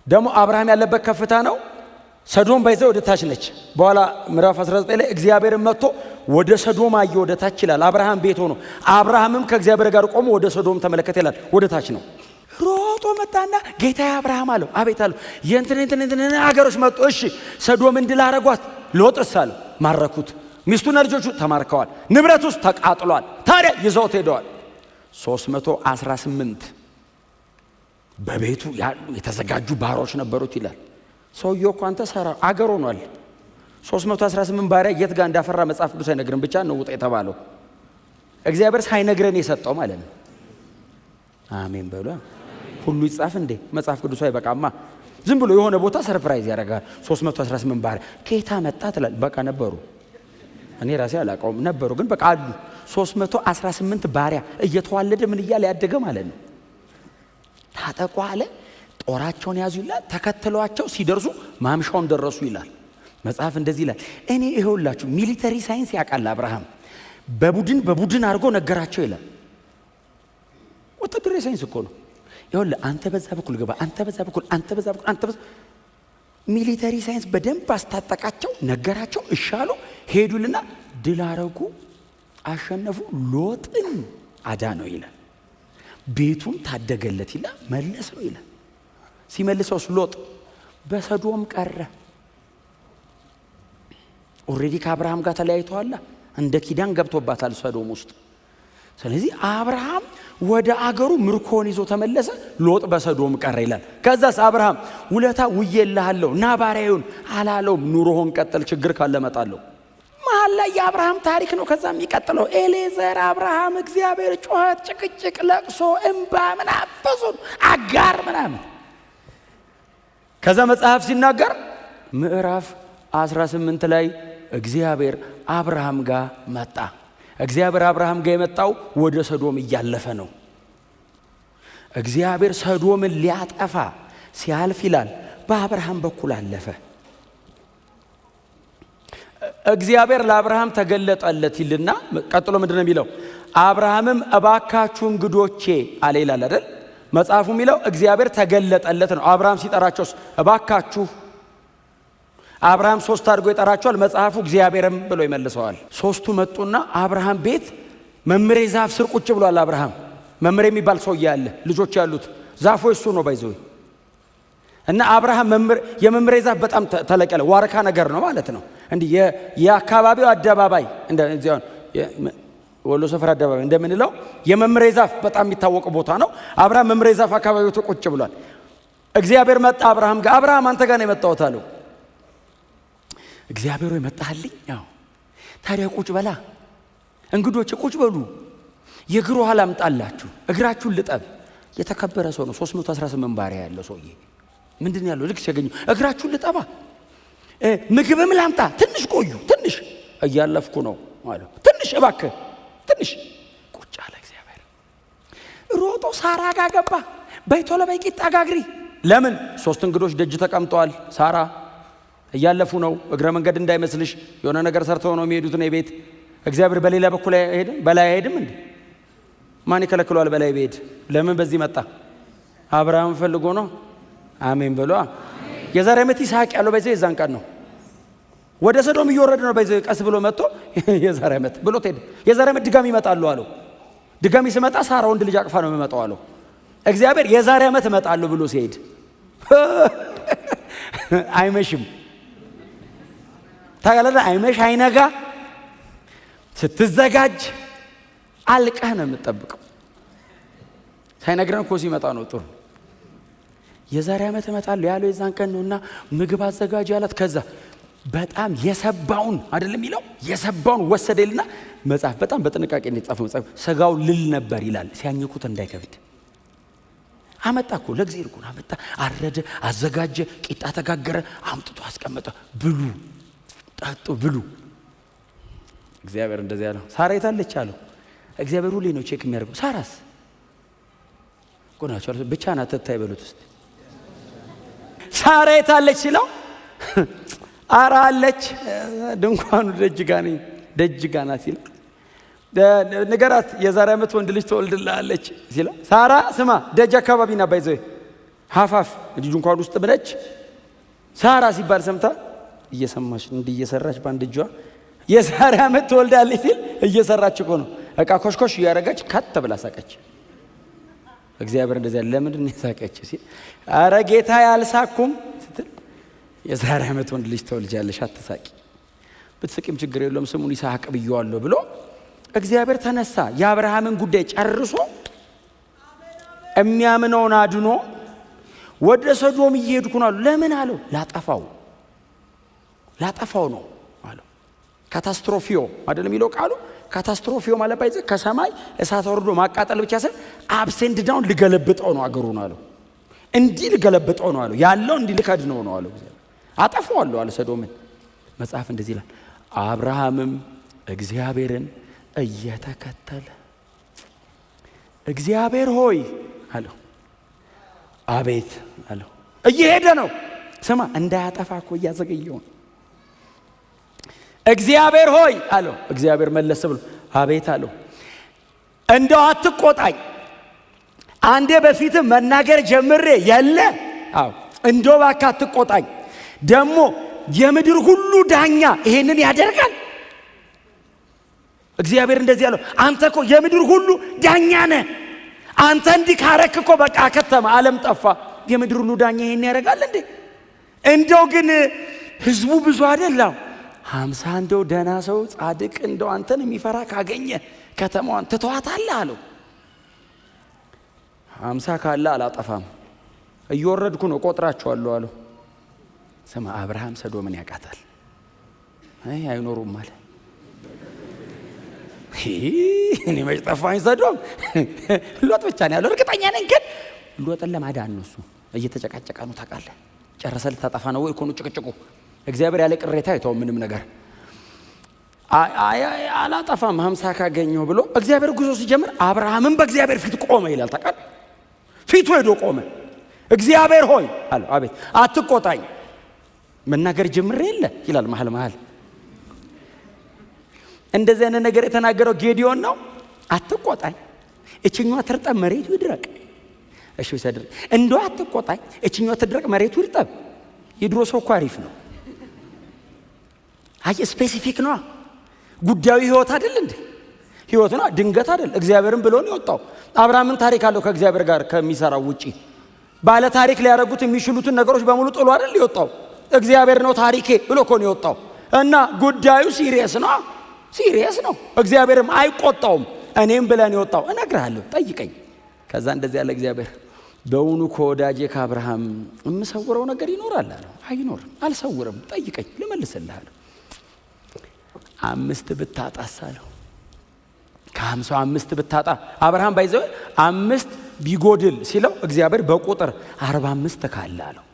ደግሞ አብርሃም ያለበት ከፍታ ነው። ሰዶም ባይዘው ወደ ታች ነች። በኋላ ምዕራፍ 19 ላይ እግዚአብሔርን መጥቶ ወደ ሰዶም አየ ወደ ታች ይላል። አብርሃም ቤት ሆኖ አብርሃምም ከእግዚአብሔር ጋር ቆሞ ወደ ሰዶም ተመለከተ ይላል። ወደ ታች ነው። ሮጦ መጣና ጌታዬ አብርሃም አለው። አቤት አለው። የእንትን አገሮች መጡ። እሺ ሰዶም እንድል አረጓት። ሎጥስ አለው። ማረኩት። ሚስቱና ልጆቹ ተማርከዋል። ንብረቱስ ተቃጥሏል። ታዲያ ይዘውት ሄደዋል። 318 በቤቱ ያሉ የተዘጋጁ ባሮች ነበሩት ይላል። ሰውየው እኮ አንተ ሰራ አገር ሆኗል። 318 ባሪያ የት ጋር እንዳፈራ መጽሐፍ ቅዱስ አይነግርም። ብቻ ነው ውጣ የተባለው እግዚአብሔር ሳይነግረን የሰጠው ማለት ነው። አሜን በሉ። ሁሉ ይጻፍ እንዴ? መጽሐፍ ቅዱስ አይበቃማ። ዝም ብሎ የሆነ ቦታ ሰርፕራይዝ ያደርጋል። 318 ባሪያ ከየት መጣ ትላል። በቃ ነበሩ። እኔ ራሴ አላውቀውም ነበሩ፣ ግን በቃ አሉ። 318 ባሪያ እየተዋለደ ምን እያለ ያደገ ማለት ነው። ታጠቁ አለ። ጦራቸውን ያዙ ይላል። ተከትሏቸው ሲደርሱ ማምሻውን ደረሱ ይላል። መጽሐፍ እንደዚህ ይላል። እኔ ይኸውላችሁ ሚሊተሪ ሳይንስ ያውቃል አብርሃም። በቡድን አድርጎ ነገራቸው ይላል። ወታደራዊ ሳይንስ እኮ ነው። ይኸውልህ አንተ በዛ በኩል ግባ፣ አንተ በዛ በኩል፣ አንተ በዛ በኩል፣ አንተ በዛ ሚሊተሪ ሳይንስ በደንብ አስታጠቃቸው፣ ነገራቸው። እሻሉ ሄዱልና ድል አረጉ፣ አሸነፉ። ሎጥን አዳነው ይላል። ቤቱን ታደገለት ይላል። መለሰው ይላል። ሲመልሰው ሎጥ በሰዶም ቀረ። ኦሬዲ ከአብርሃም ጋር ተለያይተዋል። እንደ ኪዳን ገብቶባታል ሰዶም ውስጥ። ስለዚህ አብርሃም ወደ አገሩ ምርኮን ይዞ ተመለሰ። ሎጥ በሰዶም ቀረ ይላል። ከዛስ አብርሃም ውለታ ውዬልሃለሁ ና ባሪያዬን አላለውም። ኑሮህን ቀጥል፣ ችግር ካለ እመጣለሁ። መሀል ላይ የአብርሃም ታሪክ ነው። ከዛ የሚቀጥለው ኤሌዘር፣ አብርሃም፣ እግዚአብሔር፣ ጩኸት፣ ጭቅጭቅ፣ ለቅሶ፣ እንባ ምናምን ብዙ አጋር ምናምን። ከዛ መጽሐፍ ሲናገር ምዕራፍ 18 ላይ እግዚአብሔር አብርሃም ጋር መጣ። እግዚአብሔር አብርሃም ጋር የመጣው ወደ ሰዶም እያለፈ ነው። እግዚአብሔር ሰዶምን ሊያጠፋ ሲያልፍ ይላል በአብርሃም በኩል አለፈ። እግዚአብሔር ለአብርሃም ተገለጠለት ይልና ቀጥሎ ምንድነው የሚለው? አብርሃምም እባካችሁ እንግዶቼ አለ ይላል አይደል? መጽሐፉ የሚለው እግዚአብሔር ተገለጠለት ነው። አብርሃም ሲጠራቸው እባካችሁ፣ አብርሃም 3 አድርጎ ይጠራቸዋል። መጽሐፉ እግዚአብሔርም ብሎ ይመልሰዋል። 3ቱ መጡና አብርሃም ቤት መምሬ ዛፍ ስር ቁጭ ብሏል። አብርሃም መምሬ የሚባል ሰው ያለ ልጆች ያሉት ዛፉ እሱ ነው ባይዘው እና አብርሃም የመምሬ ዛፍ በጣም ተለቀለ ዋርካ ነገር ነው ማለት ነው። እንዲህ የአካባቢው አደባባይ እንደዚያው ወሎ ሰፈር አደባባይ እንደምንለው የመምሬ ዛፍ በጣም የሚታወቅ ቦታ ነው። አብርሃም መምሬ ዛፍ አካባቢው ቁጭ ብሏል። እግዚአብሔር መጣ አብርሃም ጋር። አብርሃም አንተ ጋር ነው የመጣሁት አለው። እግዚአብሔር ሆይ መጣህልኝ? ያው ታዲያ ቁጭ በላ፣ እንግዶች ቁጭ በሉ፣ የእግር ውሃ ላምጣላችሁ፣ እግራችሁን ልጠብ። የተከበረ ሰው ነው። 318 ባሪያ ያለው ሰውዬ ምንድን ያለው ልክ ሲያገኙ እግራችሁን ልጠባ፣ ምግብም ላምጣ፣ ትንሽ ቆዩ፣ ትንሽ እያለፍኩ ነው ማለት ትንሽ እባክህ ትንሽ ቁጭ አለ። እግዚአብሔር ሮጦ ሳራ ጋር ገባ። በይቶ ለበይ ቂጣ ጋግሪ። ለምን 3 እንግዶች ደጅ ተቀምጠዋል። ሳራ እያለፉ ነው። እግረ መንገድ እንዳይመስልሽ የሆነ ነገር ሰርተው ነው የሚሄዱት ነው ቤት። እግዚአብሔር በሌላ በኩል አይሄድም፣ በላይ አይሄድም እንዴ? ማን ይከለክሏል? በላይ ቢሄድ ለምን በዚህ መጣ? አብርሃም ፈልጎ ነው። አሜን ብሎ የዛሬ ዓመት ይስሐቅ ያለው በዚህ የዛን ቀን ነው። ወደ ሰዶም እየወረደ ነው። በዚህ ቀስ ብሎ መጥቶ የዛሬ ዓመት ብሎ ሄደ። የዛሬ ዓመት ድጋሚ ይመጣሉ አለው። ድጋሚ ሲመጣ ሳራ ወንድ ልጅ አቅፋ ነው የሚመጣው አለው። እግዚአብሔር የዛሬ ዓመት እመጣለሁ ብሎ ሲሄድ አይመሽም ታጋለና አይመሽ አይነጋ ስትዘጋጅ አልቀህ ነው የምትጠብቀው። ሳይነግረን እኮ ሲመጣ ነው ጥሩ። የዛሬ ዓመት እመጣለሁ ያለው የዛን ቀን ነውና ምግብ አዘጋጅ ያላት። ከዛ በጣም የሰባውን አይደለም ይለው የሰባውን ወሰደልና መጽሐፍ በጣም በጥንቃቄ እንደጻፈው መጽሐፍ ስጋው ልል ነበር ይላል። ሲያኝኩት እንዳይከብድ አመጣ እኮ ለእግዚአብሔር እኮ አመጣ፣ አረደ፣ አዘጋጀ፣ ቂጣ ተጋገረ፣ አምጥቶ አስቀመጠ። ብሉ ጠጡ ብሉ። እግዚአብሔር እንደዚህ ያለው ሳራ የታለች አለው። እግዚአብሔር ሁሌ ነው ቼክ የሚያደርገው። ሳራስ ቆናቸው ብቻ ናት ተታይ በሉት እስቲ። ሳራ የታለች ሲለው ኧረ አለች ድንኳኑ ደጅ ጋ ናት ሲለው ንገራት የዛሬ ዓመት ወንድ ልጅ ትወልድልሃለች ሲለው ሳራ ስማ ደጅ አካባቢ ና ባይዘው ሀፋፍ ድንኳኑ ውስጥ ብለች ሳራ ሲባል ሰምታ እየሰማች እየሰራች ባንድ እጇ የዛሬ ዓመት ትወልዳለች ሲል እየሰራች እኮ ነው። እቃ ኮሽኮሽ እያረጋች ካት ብላ ሳቀች። እግዚአብሔር እንደዚያ ለምንድን ነው ሳቀች ሲል ኧረ ጌታ ያልሳኩም ስትል የዛሬ ዓመት ወንድ ልጅ ትወልጃለሽ አትሳቂ፣ ብትስቂም ችግር የለውም ስሙን ይስሐቅ ብየዋለሁ ብሎ እግዚአብሔር ተነሳ። የአብርሃምን ጉዳይ ጨርሶ የሚያምነውን አድኖ ወደ ሰዶም እየሄድኩ ነው አሉ። ለምን አለው? ላጠፋው ነው አለው። ካታስትሮፊዮ አይደለም የሚለው ቃሉ። ካታስትሮፊዮ ማለት ባይዘ ከሰማይ እሳት ወርዶ ማቃጠል ብቻ ሳይሆን አብሴንድ ዳውን ልገለብጠው ነው አገሩ ነው አለው። እንዲህ ልገለብጠው ነው አለው። ያለው እንዲህ ልከድነው ነው አለው። አጠፋዋለሁ አለ ሰዶምን። መጽሐፍ እንደዚህ ይላል፣ አብርሃምም እግዚአብሔርን እየተከተለ እግዚአብሔር ሆይ አለው። አቤት አለው። እየሄደ ነው ስማ እንዳያጠፋ እኮ እያዘገየው ነው። እግዚአብሔር ሆይ አለው። እግዚአብሔር መለስ ብሎ አቤት አለው። እንደው አትቆጣኝ፣ አንዴ በፊት መናገር ጀምሬ የለ አዎ እንደው እባክህ አትቆጣኝ። ደግሞ የምድር ሁሉ ዳኛ ይሄንን ያደርጋል። እግዚአብሔር እንደዚህ ያለው አንተ እኮ የምድር ሁሉ ዳኛ ነህ። አንተ እንዲህ ካረክ እኮ በቃ ከተማ ዓለም ጠፋ። የምድር ሁሉ ዳኛ ይሄን ያደርጋል እንዴ? እንደው ግን ህዝቡ ብዙ አይደለም 50 እንደው ደህና ሰው ጻድቅ እንደው አንተን የሚፈራ ካገኘ ከተማዋን ትተዋታለህ አለው። 50 ካለ አላጠፋም እየወረድኩ ነው ቆጥራቸዋለሁ አለው። ስማ አብርሃም ሰዶምን ያውቃታል። አይኖሩም አለ። እኔ መች ጠፋኝ ሰዶም ሎጥ ብቻ ነው ያለው። እርግጠኛ ነኝ ግን ሎጥን ለማዳን ነው እሱ እየተጨቃጨቀ ነው ታውቃለህ። ጨረሰ ልታጠፋ ነው ወይ እኮ ነው ጭቅጭቁ። እግዚአብሔር ያለ ቅሬታ አይተው ምንም ነገር አላጠፋም 50 ካገኘው ብሎ እግዚአብሔር ጉዞ ሲጀምር አብርሃምን በእግዚአብሔር ፊት ቆመ ይላል ታውቃለህ። ፊቱ ሄዶ ቆመ። እግዚአብሔር ሆይ አለው። አቤት አትቆጣኝ መናገር ጀምሬ የለ ይላል መሃል እንደዚህ አይነት ነገር የተናገረው ጌዲዮን ነው። አትቆጣኝ እችኛዋ ትርጠብ መሬቱ ይድረቅ። እሺ ወሰድር እንደው አትቆጣኝ እችኛዋ ትድረቅ መሬቱ ይርጠብ። የድሮ ሰው እኮ አሪፍ ነው። አይ ስፔሲፊክ ነው ጉዳዩ ህይወት አይደል እንዴ? ህይወት ነው ድንገት አይደል? እግዚአብሔርን ብሎ ነው የወጣው። አብርሃምን ታሪክ አለው ከእግዚአብሔር ጋር ከሚሰራው ውጪ ባለ ታሪክ ሊያደርጉት የሚችሉትን ነገሮች በሙሉ ጥሎ አይደል የወጣው። እግዚአብሔር ነው ታሪኬ ብሎ እኮ ነው የወጣው። እና ጉዳዩ ሲሪየስ ነው። እግዚአብሔርም አይቆጣውም። እኔም ብለን የወጣው እነግርሃለሁ ጠይቀኝ። ከዛ እንደዚህ ያለ እግዚአብሔር በእውኑ ከወዳጄ ከአብርሃም የምሰውረው ነገር ይኖራል አለው። አይኖርም አልሰውርም ጠይቀኝ ልመልስልሃለሁ። 5 ብታጣስ አለው። ከ50 5 ብታጣ አብርሃም ባይዘው 5 ቢጎድል ሲለው እግዚአብሔር በቁጥር 45 ካለ አለው።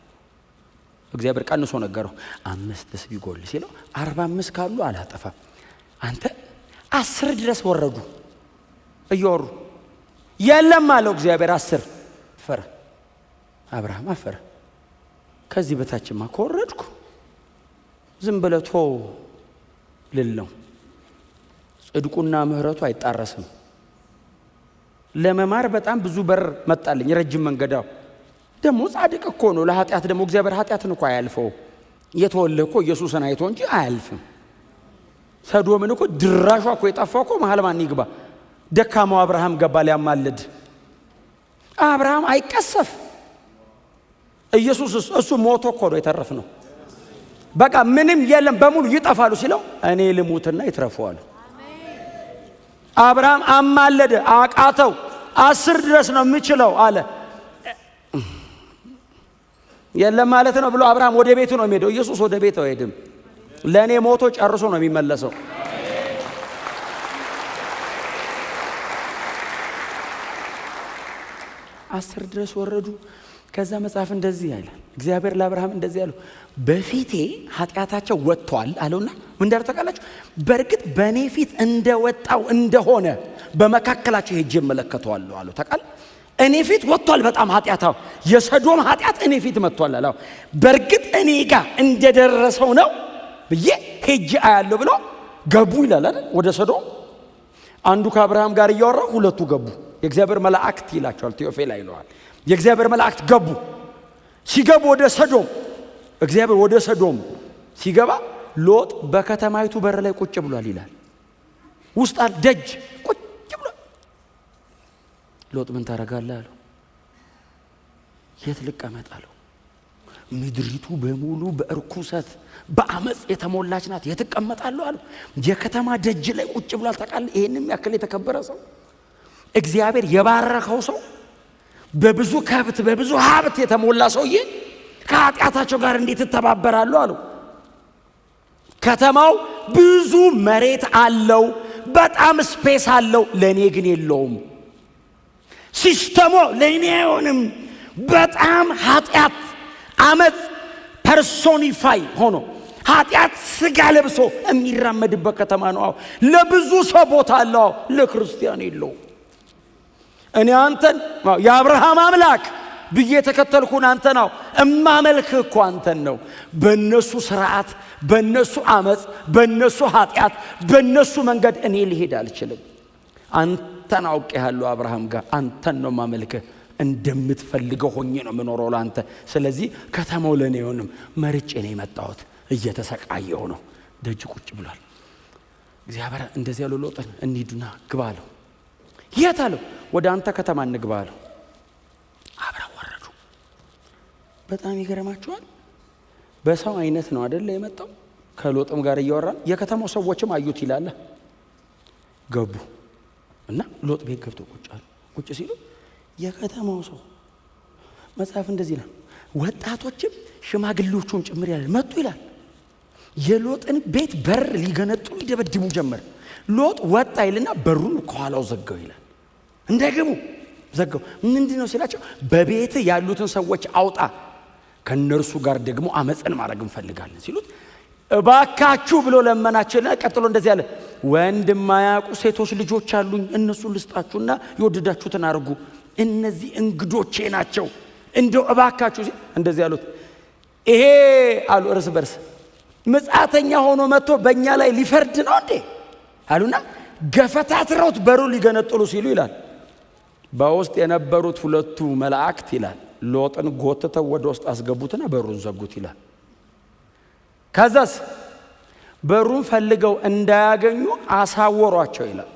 እግዚአብሔር ቀንሶ ነገረው። 5 ቢጎድል ሲለው 45 ካሉ አላጠፋም። አንተ 10 ድረስ ወረዱ እየወሩ የለም አለው እግዚአብሔር 10 ፈረ አብርሃም አፈረ። ከዚህ በታችማ ከወረድኩ ዝም ብለቶ ልለው ጽድቁና ምህረቱ አይጣረስም። ለመማር በጣም ብዙ በር መጣልኝ ረጅም መንገዳው። ደግሞ ጻድቅ እኮ ነው። ለኃጢአት ደግሞ እግዚአብሔር ኃጢአትን እኮ አያልፈው። የተወለደ እኮ ኢየሱስን አይቶ እንጂ አያልፍም። ሰዶምን እኮ ድራሿ እኮ የጠፋው እኮ መሃል ማን ይግባ? ደካማው አብርሃም ገባ ሊያማልድ። አብርሃም አይቀሰፍ። ኢየሱስ እሱ ሞቶ እኮ ነው የተረፍ ነው። በቃ ምንም የለም በሙሉ ይጠፋሉ ሲለው እኔ ልሙትና ይትረፈዋል። አብርሃም አማለደ አቃተው። 10 ድረስ ነው የምችለው አለ። የለም ማለት ነው ብሎ አብርሃም ወደ ቤቱ ነው የሚሄደው። ኢየሱስ ወደ ቤቱ አይሄድም። ለኔ ሞቶ ጨርሶ ነው የሚመለሰው። አስር ድረስ ወረዱ። ከዛ መጽሐፍ እንደዚህ ያለ እግዚአብሔር ለአብርሃም እንደዚህ ያለው በፊቴ ኃጢአታቸው ወጥቷል አለውና ምን እንዳርተቃላችሁ በርግጥ በኔ ፊት እንደወጣው እንደሆነ በመካከላቸው ሄጄ እመለከተዋለሁ አለው። ተቃል እኔ ፊት ወጥቷል። በጣም ኃጢአታው የሰዶም ኃጢአት እኔ ፊት መጥቷል አለው። በርግጥ እኔ ጋር እንደደረሰው ነው ብዬ ሄጄ አያለሁ ብሎ ገቡ ይላል አይደል? ወደ ሰዶም አንዱ ከአብርሃም ጋር እያወራ ሁለቱ ገቡ። የእግዚአብሔር መላእክት ይላቸዋል፣ ቴዎፌላ ይለዋል። የእግዚአብሔር መላእክት ገቡ። ሲገቡ ወደ ሰዶም እግዚአብሔር ወደ ሰዶም ሲገባ ሎጥ በከተማይቱ በር ላይ ቁጭ ብሏል ይላል። ውስጥ ደጅ ቁጭ ብሏል። ሎጥ ምን ታረጋለህ አለው። የት ልቀመጥ አለው። ምድሪቱ በሙሉ በእርኩሰት በአመጽ የተሞላች ናት፣ የት እቀመጣለሁ አለው። የከተማ ደጅ ላይ ቁጭ ብሏል። ታውቃለህ፣ ይሄንም ያክል የተከበረ ሰው እግዚአብሔር የባረከው ሰው በብዙ ከብት በብዙ ሀብት የተሞላ ሰውዬ ከኃጢአታቸው ጋር እንዴት ተባበራሉ አለው። ከተማው ብዙ መሬት አለው፣ በጣም ስፔስ አለው፣ ለኔ ግን የለውም። ሲስተሙ ለኔ አይሆንም። በጣም ኃጢአት አመጽ ፐርሶኒፋይ ሆኖ ኃጢአት ስጋ ለብሶ የሚራመድበት ከተማ ነው። ለብዙ ሰው ቦታ አለው፣ ለክርስቲያን የለውም። እኔ አንተን የአብርሃም አምላክ ብዬ ተከተልኩን አንተ ነው እማመልክህ እኮ አንተን ነው። በእነሱ ስርዓት፣ በእነሱ አመጽ፣ በእነሱ ኃጢአት፣ በእነሱ መንገድ እኔ ልሄድ አልችልም። አንተን አውቄሃለሁ አብርሃም ጋር አንተን ነው ማመልክህ። እንደምትፈልገው ሆኜ ነው የምኖረው ለአንተ። ስለዚህ ከተማው ለኔ አይሆንም፣ መርጬ ነው የመጣሁት። እየተሰቃየሁ ነው። ደጅ ቁጭ ብሏል። እግዚአብሔር እንደዚህ ያለው ሎጥን እንሂድና ግባ አለው። የት አለው? ወደ አንተ ከተማ እንግባ አለው። አብረው ወረዱ። በጣም ይገርማችኋል። በሰው አይነት ነው አይደል የመጣው። ከሎጥም ጋር እያወራን የከተማው ሰዎችም አዩት ይላል። ገቡ እና ሎጥ ቤት ገብቶ ቁጭ አሉ። ቁጭ ሲሉ የከተማው ሰው መጽሐፍ እንደዚህ ነው፣ ወጣቶችም ሽማግሌዎቹም ጭምር ያለ መጡ ይላል። የሎጥን ቤት በር ሊገነጥሉ ይደበድቡ ጀመር። ሎጥ ወጣ ይልና በሩን ከኋላው ዘጋው ይላል። እንዳይገቡ ዘጋው። ምንድነው ሲላቸው በቤት ያሉትን ሰዎች አውጣ፣ ከነርሱ ጋር ደግሞ አመጽን ማድረግ እንፈልጋለን ሲሉት እባካችሁ ብሎ ለመናቸውና ቀጥሎ እንደዚህ አለ፣ ወንድ የማያውቁ ሴቶች ልጆች አሉኝ፣ እነሱን ልስጣችሁና የወደዳችሁትን አድርጉ፣ እነዚህ እንግዶቼ ናቸው፣ እንደው እባካችሁ እንደዚህ አሉት። ይሄ አሉ እርስ በርስ መጻተኛ ሆኖ መጥቶ በእኛ ላይ ሊፈርድ ነው እንዴ አሉና ገፈታትረውት በሩ ሊገነጥሉ ሲሉ ይላል በውስጥ የነበሩት ሁለቱ መላእክት ይላል ሎጥን ጎትተው ወደ ውስጥ አስገቡትና በሩን ዘጉት ይላል። ከዛስ በሩን ፈልገው እንዳያገኙ አሳወሯቸው ይላል።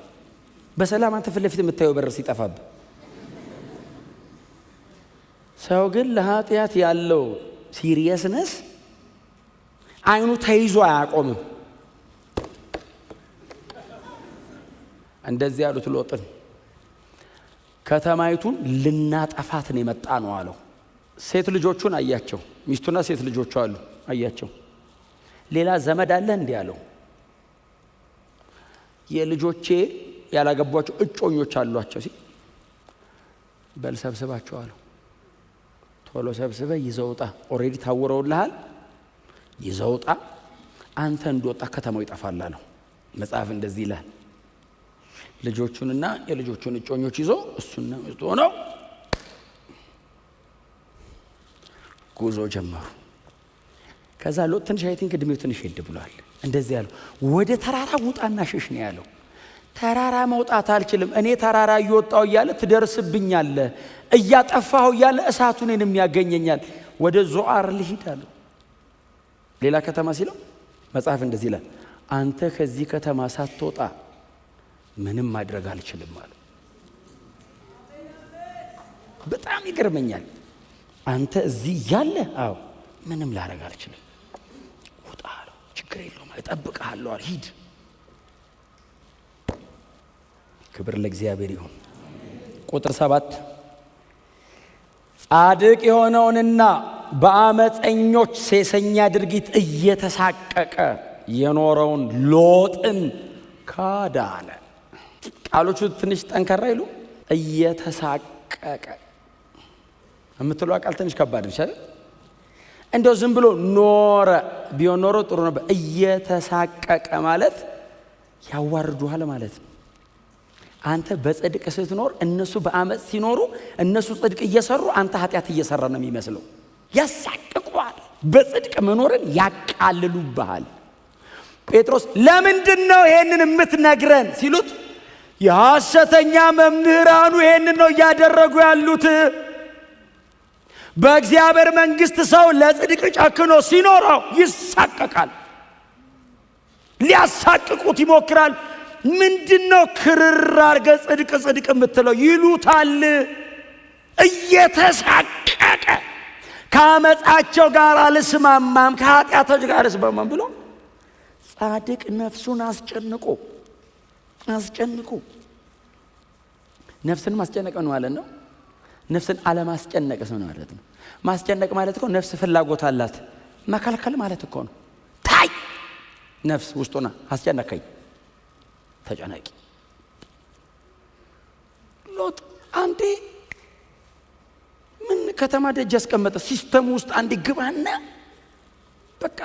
በሰላም አንተ ፊት ለፊት የምታየው በር ሲጠፋብ፣ ሰው ግን ለኃጢአት ያለው ሲሪየስነስ አይኑ ተይዞ አያቆምም። እንደዚህ ያሉት ሎጥን ከተማይቱን ልናጠፋት ነው የመጣ ነው አለው። ሴት ልጆቹን አያቸው፣ ሚስቱና ሴት ልጆቹ አሉ አያቸው። ሌላ ዘመድ አለ እንዲህ አለው። የልጆቼ ያላገቧቸው እጮኞች አሏቸው ሲል በል ሰብስባቸው አለው። ቶሎ ሰብስበ ይዘውጣ፣ ኦሬዲ ታውረውልሃል፣ ይዘውጣ፣ አንተ እንደወጣ ከተማው ይጠፋል አለው። መጽሐፍ እንደዚህ ይላል። ልጆቹንና የልጆቹን እጮኞች ይዞ እሱና ሚስቱ ሆነው ጉዞ ጀመሩ። ከዛ ሎጥ ትንሽ አይቲንክ እድሜው ትንሽ ሄድ ብሏል። እንደዚህ ያለው ወደ ተራራ ውጣና ሽሽ ነው ያለው። ተራራ መውጣት አልችልም፣ እኔ ተራራ እየወጣው እያለ ትደርስብኛለህ፣ እያጠፋው እያለ እሳቱ እኔንም ያገኘኛል፣ ወደ ዞአር ልሂድ አለው። ሌላ ከተማ ሲለው መጽሐፍ እንደዚህ ይላል፣ አንተ ከዚህ ከተማ ሳትወጣ ምንም ማድረግ አልችልም አለ። በጣም ይገርመኛል። አንተ እዚህ ያለ አዎ ምንም ላደርግ አልችልም፣ ውጣ አለው። ችግር የለውም እጠብቅሃለሁ አለ። ሂድ። ክብር ለእግዚአብሔር ይሁን። ቁጥር 7 ጻድቅ የሆነውንና በአመፀኞች ሴሰኛ ድርጊት እየተሳቀቀ የኖረውን ሎጥን ካዳነ። ቃሎቹ ትንሽ ጠንከራ ይሉ። እየተሳቀቀ የምትለው ቃል ትንሽ ከባድ ነች አይደል? እንደው ዝም ብሎ ኖረ ቢሆን ኖሮ ጥሩ ነበር። እየተሳቀቀ ማለት ያዋርዱሃል ማለት ነው። አንተ በጽድቅ ስትኖር እነሱ በአመጽ ሲኖሩ እነሱ ጽድቅ እየሰሩ አንተ ኃጢአት እየሰራ ነው የሚመስለው። ያሳቅቁሃል። በጽድቅ መኖርን ያቃልሉብሃል። ጴጥሮስ ለምንድነው ይሄንን የምትነግረን ሲሉት የሐሰተኛ መምህራኑ ይሄንን ነው እያደረጉ ያሉት። በእግዚአብሔር መንግሥት ሰው ለጽድቅ ጨክኖ ሲኖረው ይሳቀቃል። ሊያሳቅቁት ይሞክራል። ምንድነው ክርር አርገ ጽድቅ ጽድቅ የምትለው ይሉታል። እየተሳቀቀ ከአመፃቸው ጋር አልስማማም ከኃጢአቶች ጋር አልስማማም ብሎ ጻድቅ ነፍሱን አስጨንቆ ነፍስን ማስጨነቅ ነው ማለት ነው። ነፍስን አለማስጨነቅ ነው ማለት ነው። ማስጨነቅ ማለት እኮ ነፍስ ፍላጎት አላት መከልከል ማለት እኮ ነው። ታይ ነፍስ ውስጡና አስጨነቀኝ ተጨነቂ። ሎጥ አንዴ ምን ከተማ ደጅ ያስቀመጠ ሲስተም ውስጥ አንዴ ግባና በቃ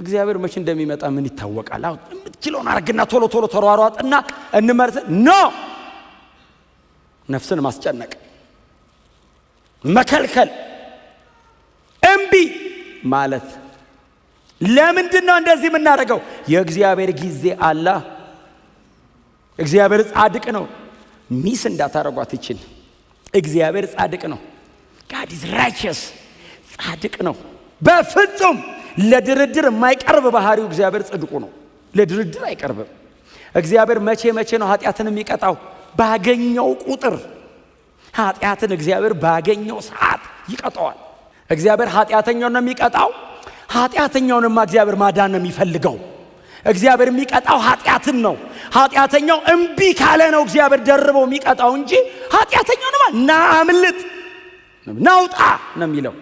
እግዚአብሔር መቼ እንደሚመጣ ምን ይታወቃል። አሁን የምትችለውን አርግና ቶሎ ቶሎ ተሯሯጥና እንመርጥ ኖ ነፍስን ማስጨነቅ መከልከል እምቢ ማለት። ለምንድነው እንደዚህ የምናደርገው? የእግዚአብሔር ጊዜ አለ። እግዚአብሔር ጻድቅ ነው። ሚስ እንዳታረጓት ይችል እግዚአብሔር ጻድቅ ነው። God is righteous ጻድቅ ነው። በፍጹም ለድርድር የማይቀርብ ባህሪው እግዚአብሔር ጽድቁ ነው። ለድርድር አይቀርብም። እግዚአብሔር መቼ ነው ኃጢአትን የሚቀጣው? ባገኘው ቁጥር ኃጢአትን እግዚአብሔር ባገኘው ሰዓት ይቀጣዋል። እግዚአብሔር ኃጢአተኛውን ነው የሚቀጣው። ኃጢአተኛውንማ እግዚአብሔር ማዳን ነው የሚፈልገው። እግዚአብሔር የሚቀጣው ኃጢአትን ነው። ኃጢአተኛው እምቢ ካለ ነው እግዚአብሔር ደርበው የሚቀጣው እንጂ ኃጢአተኛውንማ ና አምልጥ ናውጣ ነው የሚለው።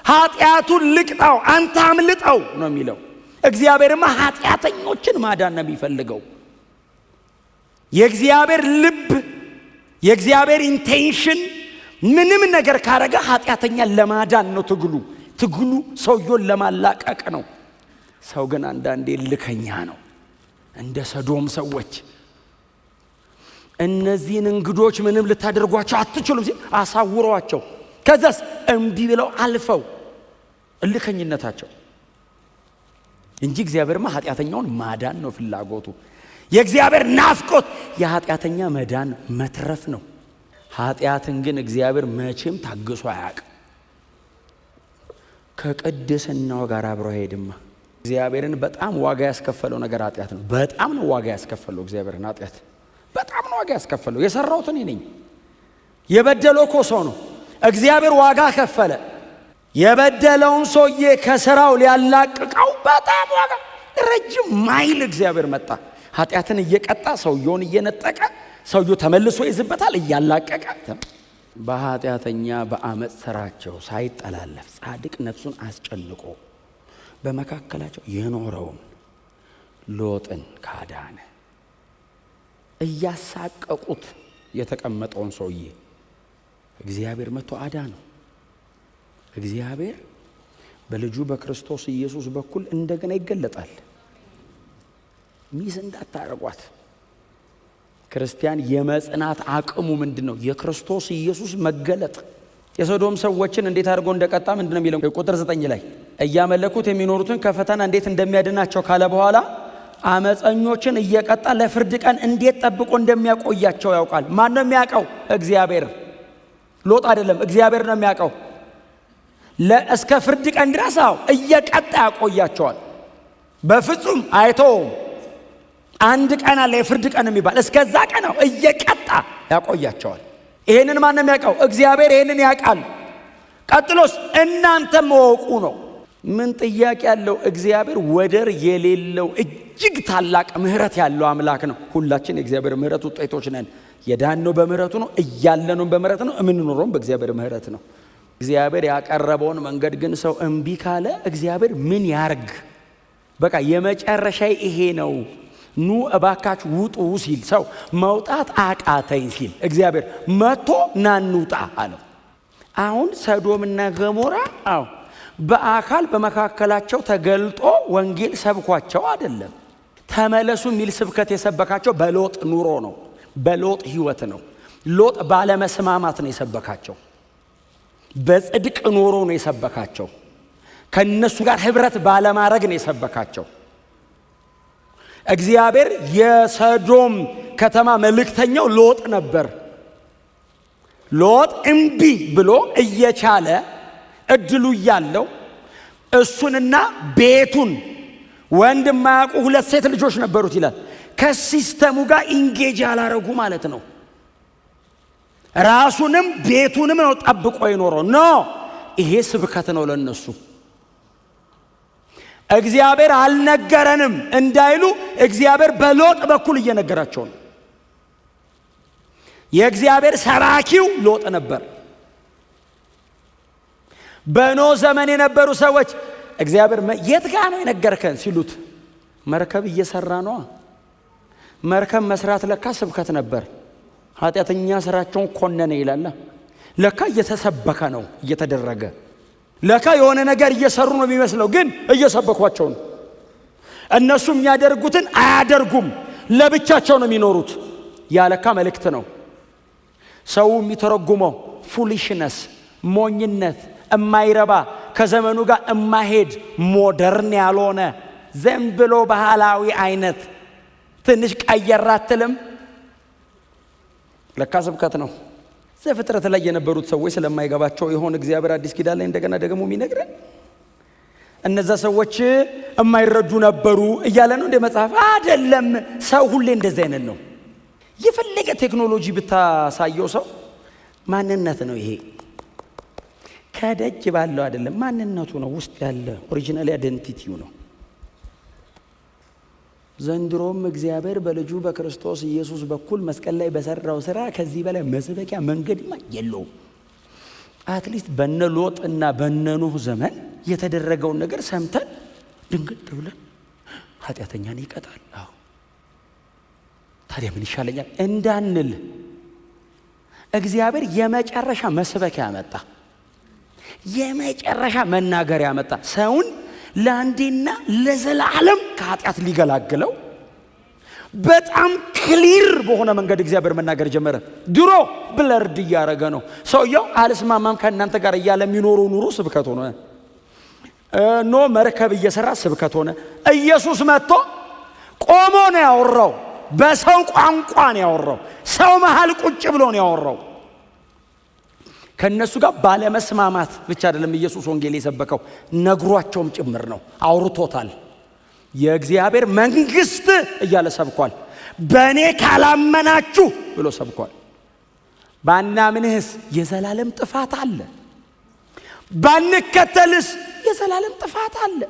ኃጢአቱን ልቅጣው አንተ አምልጠው ነው የሚለው። እግዚአብሔርማ ኃጢአተኞችን ማዳን ነው የሚፈልገው። የእግዚአብሔር ልብ የእግዚአብሔር ኢንቴንሽን ምንም ነገር ካረገ ኃጢአተኛን ለማዳን ነው ትግሉ ሰውየውን ለማላቀቅ ነው። ሰው ግን አንዳንዴ ልከኛ ነው። እንደ ሰዶም ሰዎች እነዚህን እንግዶች ምንም ልታደርጓቸው አትችሉም ሲል አሳውሯቸው ከዛስ እምቢ ብለው አልፈው እልከኝነታቸው እንጂ እግዚአብሔርማ ኃጢአተኛውን ማዳን ነው ፍላጎቱ። የእግዚአብሔር ናፍቆት የኃጢአተኛ መዳን መትረፍ ነው። ኃጢአትን ግን እግዚአብሔር መቼም ታግሶ አያውቅም። ከቅድስናው ጋር አብሮ ሄድማ። እግዚአብሔርን በጣም ዋጋ ያስከፈለው ነገር ኃጢአት ነው። በጣም ነው ዋጋ ያስከፈለው እግዚአብሔርን ኃጢአት በጣም ነው ዋጋ ያስከፈለው። የሰራሁት እኔ ነኝ። የበደለው እኮ ሰው ነው። እግዚአብሔር ዋጋ ከፈለ። የበደለውን ሰውዬ ከስራው ሊያላቅቀው በጣም ዋጋ ረጅም ማይል እግዚአብሔር መጣ። ኃጢአትን እየቀጣ ሰውየውን እየነጠቀ ሰውየው ተመልሶ ይዝበታል እያላቀቀ። በኃጢአተኛ በአመፅ ስራቸው ሳይጠላለፍ ጻድቅ ነፍሱን አስጨንቆ በመካከላቸው የኖረውን ሎጥን ካዳነ። እያሳቀቁት የተቀመጠውን ሰውዬ እግዚአብሔር መጥቶ አዳነው። እግዚአብሔር በልጁ በክርስቶስ ኢየሱስ በኩል እንደገና ይገለጣል። ሚስ እንዳታረጓት። ክርስቲያን የመጽናት አቅሙ ምንድነው? የክርስቶስ ኢየሱስ መገለጥ። የሶዶም ሰዎችን እንዴት አድርጎ እንደቀጣ ምንድነው የሚለው? ቁጥር 9 ላይ እያመለኩት የሚኖሩትን ከፈተና እንዴት እንደሚያድናቸው ካለ በኋላ አመፀኞችን እየቀጣ ለፍርድ ቀን እንዴት ጠብቆ እንደሚያቆያቸው ያውቃል። ማን ነው የሚያውቀው? እግዚአብሔር። ሎጥ አይደለም፣ እግዚአብሔር ነው የሚያውቀው። እስከ ፍርድ ቀን ድረስ እየቀጣ ያቆያቸዋል። በፍጹም አይተውም። አንድ ቀን አለ የፍርድ ቀን የሚባል፣ እስከዛ ቀን እየቀጣ ያቆያቸዋል። ይሄንን ማን ነው የሚያውቀው? እግዚአብሔር ይሄንን ያውቃል። ቀጥሎስ እናንተም ወቁ ነው። ምን ጥያቄ ያለው? እግዚአብሔር ወደር የሌለው እጅግ ታላቅ ምህረት ያለው አምላክ ነው። ሁላችን የእግዚአብሔር ምህረት ውጤቶች ነን። የዳነው በምህረቱ ነው፣ እያለነው በምህረት ነው፣ የምንኖረውም በእግዚአብሔር ምህረት ነው። እግዚአብሔር ያቀረበውን መንገድ ግን ሰው እምቢ ካለ እግዚአብሔር ምን ያርግ? በቃ የመጨረሻ ይሄ ነው፣ ኑ እባካችሁ ውጡ ሲል ሰው መውጣት አቃተኝ ሲል እግዚአብሔር መጥቶ ና እንውጣ አለው። አሁን ሰዶምና ገሞራ በአካል በመካከላቸው ተገልጦ ወንጌል ሰብኳቸው አይደለም። ተመለሱ የሚል ስብከት የሰበካቸው በሎጥ ኑሮ ነው። በሎጥ ህይወት ነው። ሎጥ ባለመስማማት ነው የሰበካቸው። በጽድቅ ኖሮ ነው የሰበካቸው። ከነሱ ጋር ህብረት ባለማድረግ ነው የሰበካቸው። እግዚአብሔር የሰዶም ከተማ መልእክተኛው ሎጥ ነበር። ሎጥ እምቢ ብሎ እየቻለ እድሉ ያለው እሱንና ቤቱን ወንድ የማያውቁ 2 ሴት ልጆች ነበሩት ይላል። ከሲስተሙ ጋር ኢንጌጅ ያላረጉ ማለት ነው። ራሱንም ቤቱንም ነው ጠብቆ የኖረው። ይሄ ስብከት ነው ለነሱ። እግዚአብሔር አልነገረንም እንዳይሉ እግዚአብሔር በሎጥ በኩል እየነገራቸው ነው። የእግዚአብሔር ሰባኪው ሎጥ ነበር። በኖህ ዘመን የነበሩ ሰዎች እግዚአብሔር የት ጋር ነው የነገርከን ሲሉት መርከብ እየሰራ ነው። መርከብ መስራት ለካ ስብከት ነበር። ኃጢአተኛ ስራቸውን ኮነነ ይላል። ለካ እየተሰበከ ነው እየተደረገ። ለካ የሆነ ነገር እየሰሩ ነው የሚመስለው፣ ግን እየሰበኳቸው ነው። እነሱ የሚያደርጉትን አያደርጉም፣ ለብቻቸው ነው የሚኖሩት። ያለካ መልእክት ነው። ሰው የሚተረጉመው ፉሊሽነስ፣ ሞኝነት፣ የማይረባ ከዘመኑ ጋር የማይሄድ ሞደርን ያልሆነ ዘም ብሎ ባህላዊ አይነት ትንሽ ቀየር አትልም። ለካ ስብከት ነው። ዘፍጥረት ላይ የነበሩት ሰዎች ስለማይገባቸው ይሆን እግዚአብሔር አዲስ ኪዳን ላይ እንደገና ደግሞ የሚነግረን እነዛ ሰዎች የማይረዱ ነበሩ እያለ ነው እንደ መጽሐፍ አይደለም። ሰው ሁሌ እንደዚህ አይነት ነው። የፈለገ ቴክኖሎጂ ብታሳየው ሰው ማንነት ነው። ይሄ ከደጅ ባለው አይደለም፣ ማንነቱ ነው። ውስጥ ያለ ኦሪጂናል አይደንቲቲው ነው። ዘንድሮም እግዚአብሔር በልጁ በክርስቶስ ኢየሱስ በኩል መስቀል ላይ በሰራው ስራ ከዚህ በላይ መስበኪያ መንገድ የለውም። አትሊስት በነ ሎጥና በነ ኖህ ዘመን የተደረገውን ነገር ሰምተን ድንግጥ ብለን ኃጢአተኛን ይቀጣል፣ አዎ ታዲያ ምን ይሻለኛል እንዳንል እግዚአብሔር የመጨረሻ መስበኪያ ያመጣ፣ የመጨረሻ መናገር ያመጣ፣ ሰውን ለአንዴና ለዘላለም ከኃጢአት ሊገላግለው በጣም ክሊር በሆነ መንገድ እግዚአብሔር መናገር ጀመረ። ድሮ ብለርድ እያረገ ነው ሰውየው። አልስማማም ከእናንተ ጋር እያለ የሚኖረው ኑሮ ስብከት ሆነ። ኖህ መርከብ እየሰራ ስብከት ሆነ። ኢየሱስ መጥቶ ቆሞ ነው ያወራው። በሰው ቋንቋ ነው ያወራው። ሰው መሃል ቁጭ ብሎ ነው ያወራው። ከነሱ ጋር ባለመስማማት ብቻ አይደለም ኢየሱስ ወንጌል የሰበከው፣ ነግሯቸውም ጭምር ነው። አውርቶታል። የእግዚአብሔር መንግስት እያለ ሰብኳል። በእኔ ካላመናችሁ ብሎ ሰብኳል። ባናምንህስ የዘላለም ጥፋት አለ፣ ባንከተልስ የዘላለም ጥፋት አለ።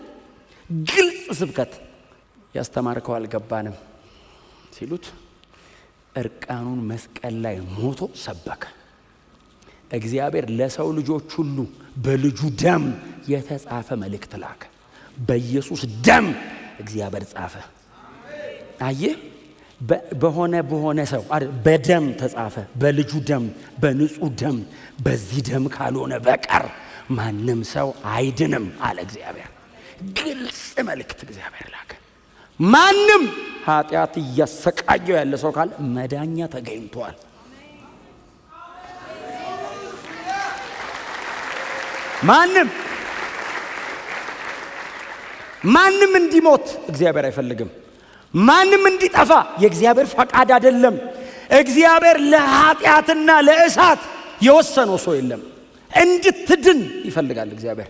ግልጽ ስብከት። ያስተማርከው አልገባንም ሲሉት እርቃኑን መስቀል ላይ ሞቶ ሰበከ። እግዚአብሔር ለሰው ልጆች ሁሉ በልጁ ደም የተጻፈ መልእክት ላከ። በኢየሱስ ደም እግዚአብሔር ጻፈ። አየህ፣ በሆነ ሰው በደም ተጻፈ፣ በልጁ ደም፣ በንጹህ ደም። በዚህ ደም ካልሆነ በቀር ማንም ሰው አይድንም አለ እግዚአብሔር። ግልጽ መልእክት እግዚአብሔር ላከ። ማንም ኃጢአት እያሰቃየው ያለ ሰው ካለ መዳኛ ተገኝቷል። ማንም እንዲሞት እግዚአብሔር አይፈልግም። ማንም እንዲጠፋ የእግዚአብሔር ፈቃድ አይደለም። እግዚአብሔር ለኃጢአትና ለእሳት የወሰነው ሰው የለም። እንድትድን ይፈልጋል እግዚአብሔር።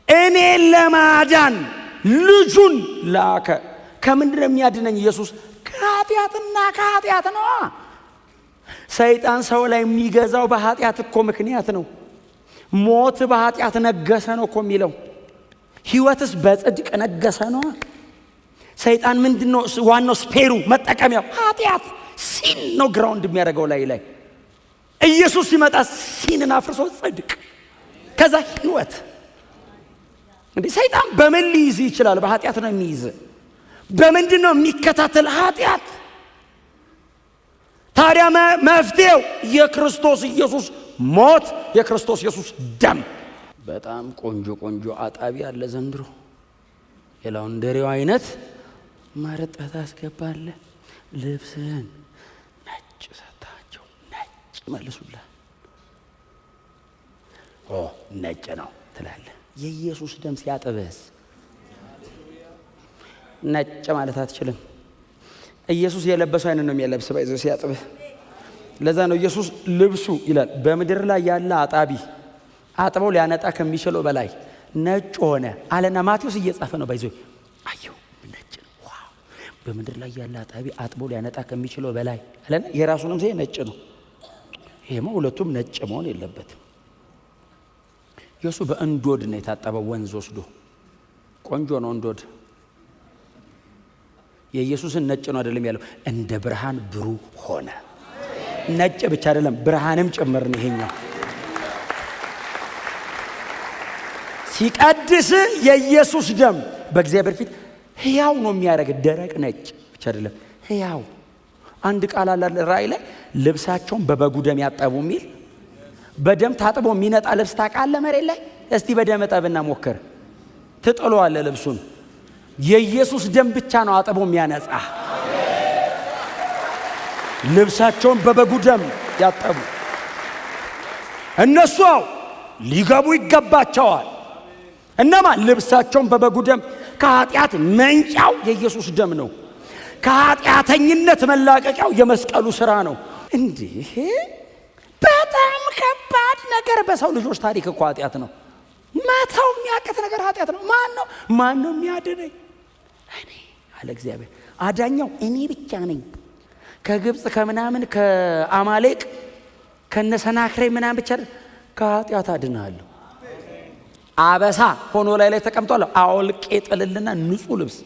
እኔ ለማዳን ልጁን ላከ። ከምንድን የሚያድነኝ ኢየሱስ? ከኃጢአትና ከኃጢአት ነው። ሰይጣን ሰው ላይ የሚገዛው በኃጢአት እኮ ምክንያት ነው። ሞት በኃጢአት ነገሰ ነው እኮ የሚለው። ህይወትስ በጽድቅ ነገሰ ነው። ሰይጣን ምንድነው ዋናው ስፔሩ መጠቀሚያው? ኃጢአት ሲን ነው ግራውንድ የሚያደርገው ላይ ኢየሱስ ሲመጣ ሲንን አፍርሶ ጽድቅ፣ ከዛ ህይወት። እንዴ ሰይጣን በምን ሊይዝ ይችላል? በኃጢአት ነው የሚይዝ። በምንድነው የሚከታተል? ኃጢአት። ታዲያ መፍትሄው የክርስቶስ ኢየሱስ ሞት፣ የክርስቶስ ኢየሱስ ደም። በጣም ቆንጆ አጣቢ አለ ዘንድሮ። የላውንደሪው አይነት ማረጣት አስገባለ ልብስህን ነጭ ሰጣቸው። ነጭ መልሱልህ። ነጭ ነው ትላለህ። የኢየሱስ ደም ሲያጥብህስ ነጭ ማለት አትችልም። ኢየሱስ የለበሰው አይነት ነው የሚያለብስ ባይዘው ሲያጥብህ። ለዛ ነው ኢየሱስ ልብሱ ይላል በምድር ላይ ያለ አጣቢ አጥበው ሊያነጣ ከሚችለው በላይ ነጭ ሆነ አለና ማቴዎስ እየጻፈ ነው ባይዘው አየው ነጭ ነው። ዋው በምድር ላይ ያለ አጣቢ አጥበው ሊያነጣ ከሚችለው በላይ አለና የራሱንም ዘይ ነጭ ነው። ይሄማ ሁለቱም ነጭ መሆን የለበትም። ኢየሱስ በእንዶድ ነው የታጠበው ወንዝ ወስዶ። ቆንጆ ነው እንዶድ። የኢየሱስን ነጭ ነው አይደለም ያለው፣ እንደ ብርሃን ብሩህ ሆነ። ነጭ ብቻ አይደለም ብርሃንም ጭምር ነው ይሄኛው። ሲቀድስ የኢየሱስ ደም በእግዚአብሔር ፊት ሕያው ነው የሚያደርግ። ደረቅ ነጭ ብቻ አይደለም ሕያው። አንድ ቃል አለ ራእይ ላይ ልብሳቸውን በበጉ ደም ያጠቡ የሚል። በደም ታጥቦ የሚነጣ ልብስ ታውቃለህ? መሬት ላይ እስቲ በደም እጠብና ሞክር። ትጥለዋለህ ልብሱን። የኢየሱስ ደም ብቻ ነው አጥቦ የሚያነጻ። ልብሳቸውን በበጉ ደም ያጠቡ እነሱ ሊገቡ ይገባቸዋል። እነማ ልብሳቸውን በበጉ ደም። ከኃጢአት መንጫው የኢየሱስ ደም ነው። ከኃጢአተኝነት መላቀቂያው የመስቀሉ ሥራ ነው። እንዲህ በጣም ከባድ ነገር በሰው ልጆች ታሪክ እኮ ኃጢአት ነው። መተው የሚያቅት ነገር ኃጢአት ነው። ማን ነው የሚያድነኝ? እኔ አለ እግዚአብሔር። አዳኛው እኔ ብቻ ነኝ። ከግብፅ ከምናምን ከአማሌቅ ከነሰናክሬ ምናምን ብቻ ከኃጢአት አድናለሁ። አበሳ ሆኖ ላይ ተቀምጧል። አውልቄ ጥልልና ንጹህ ልብስ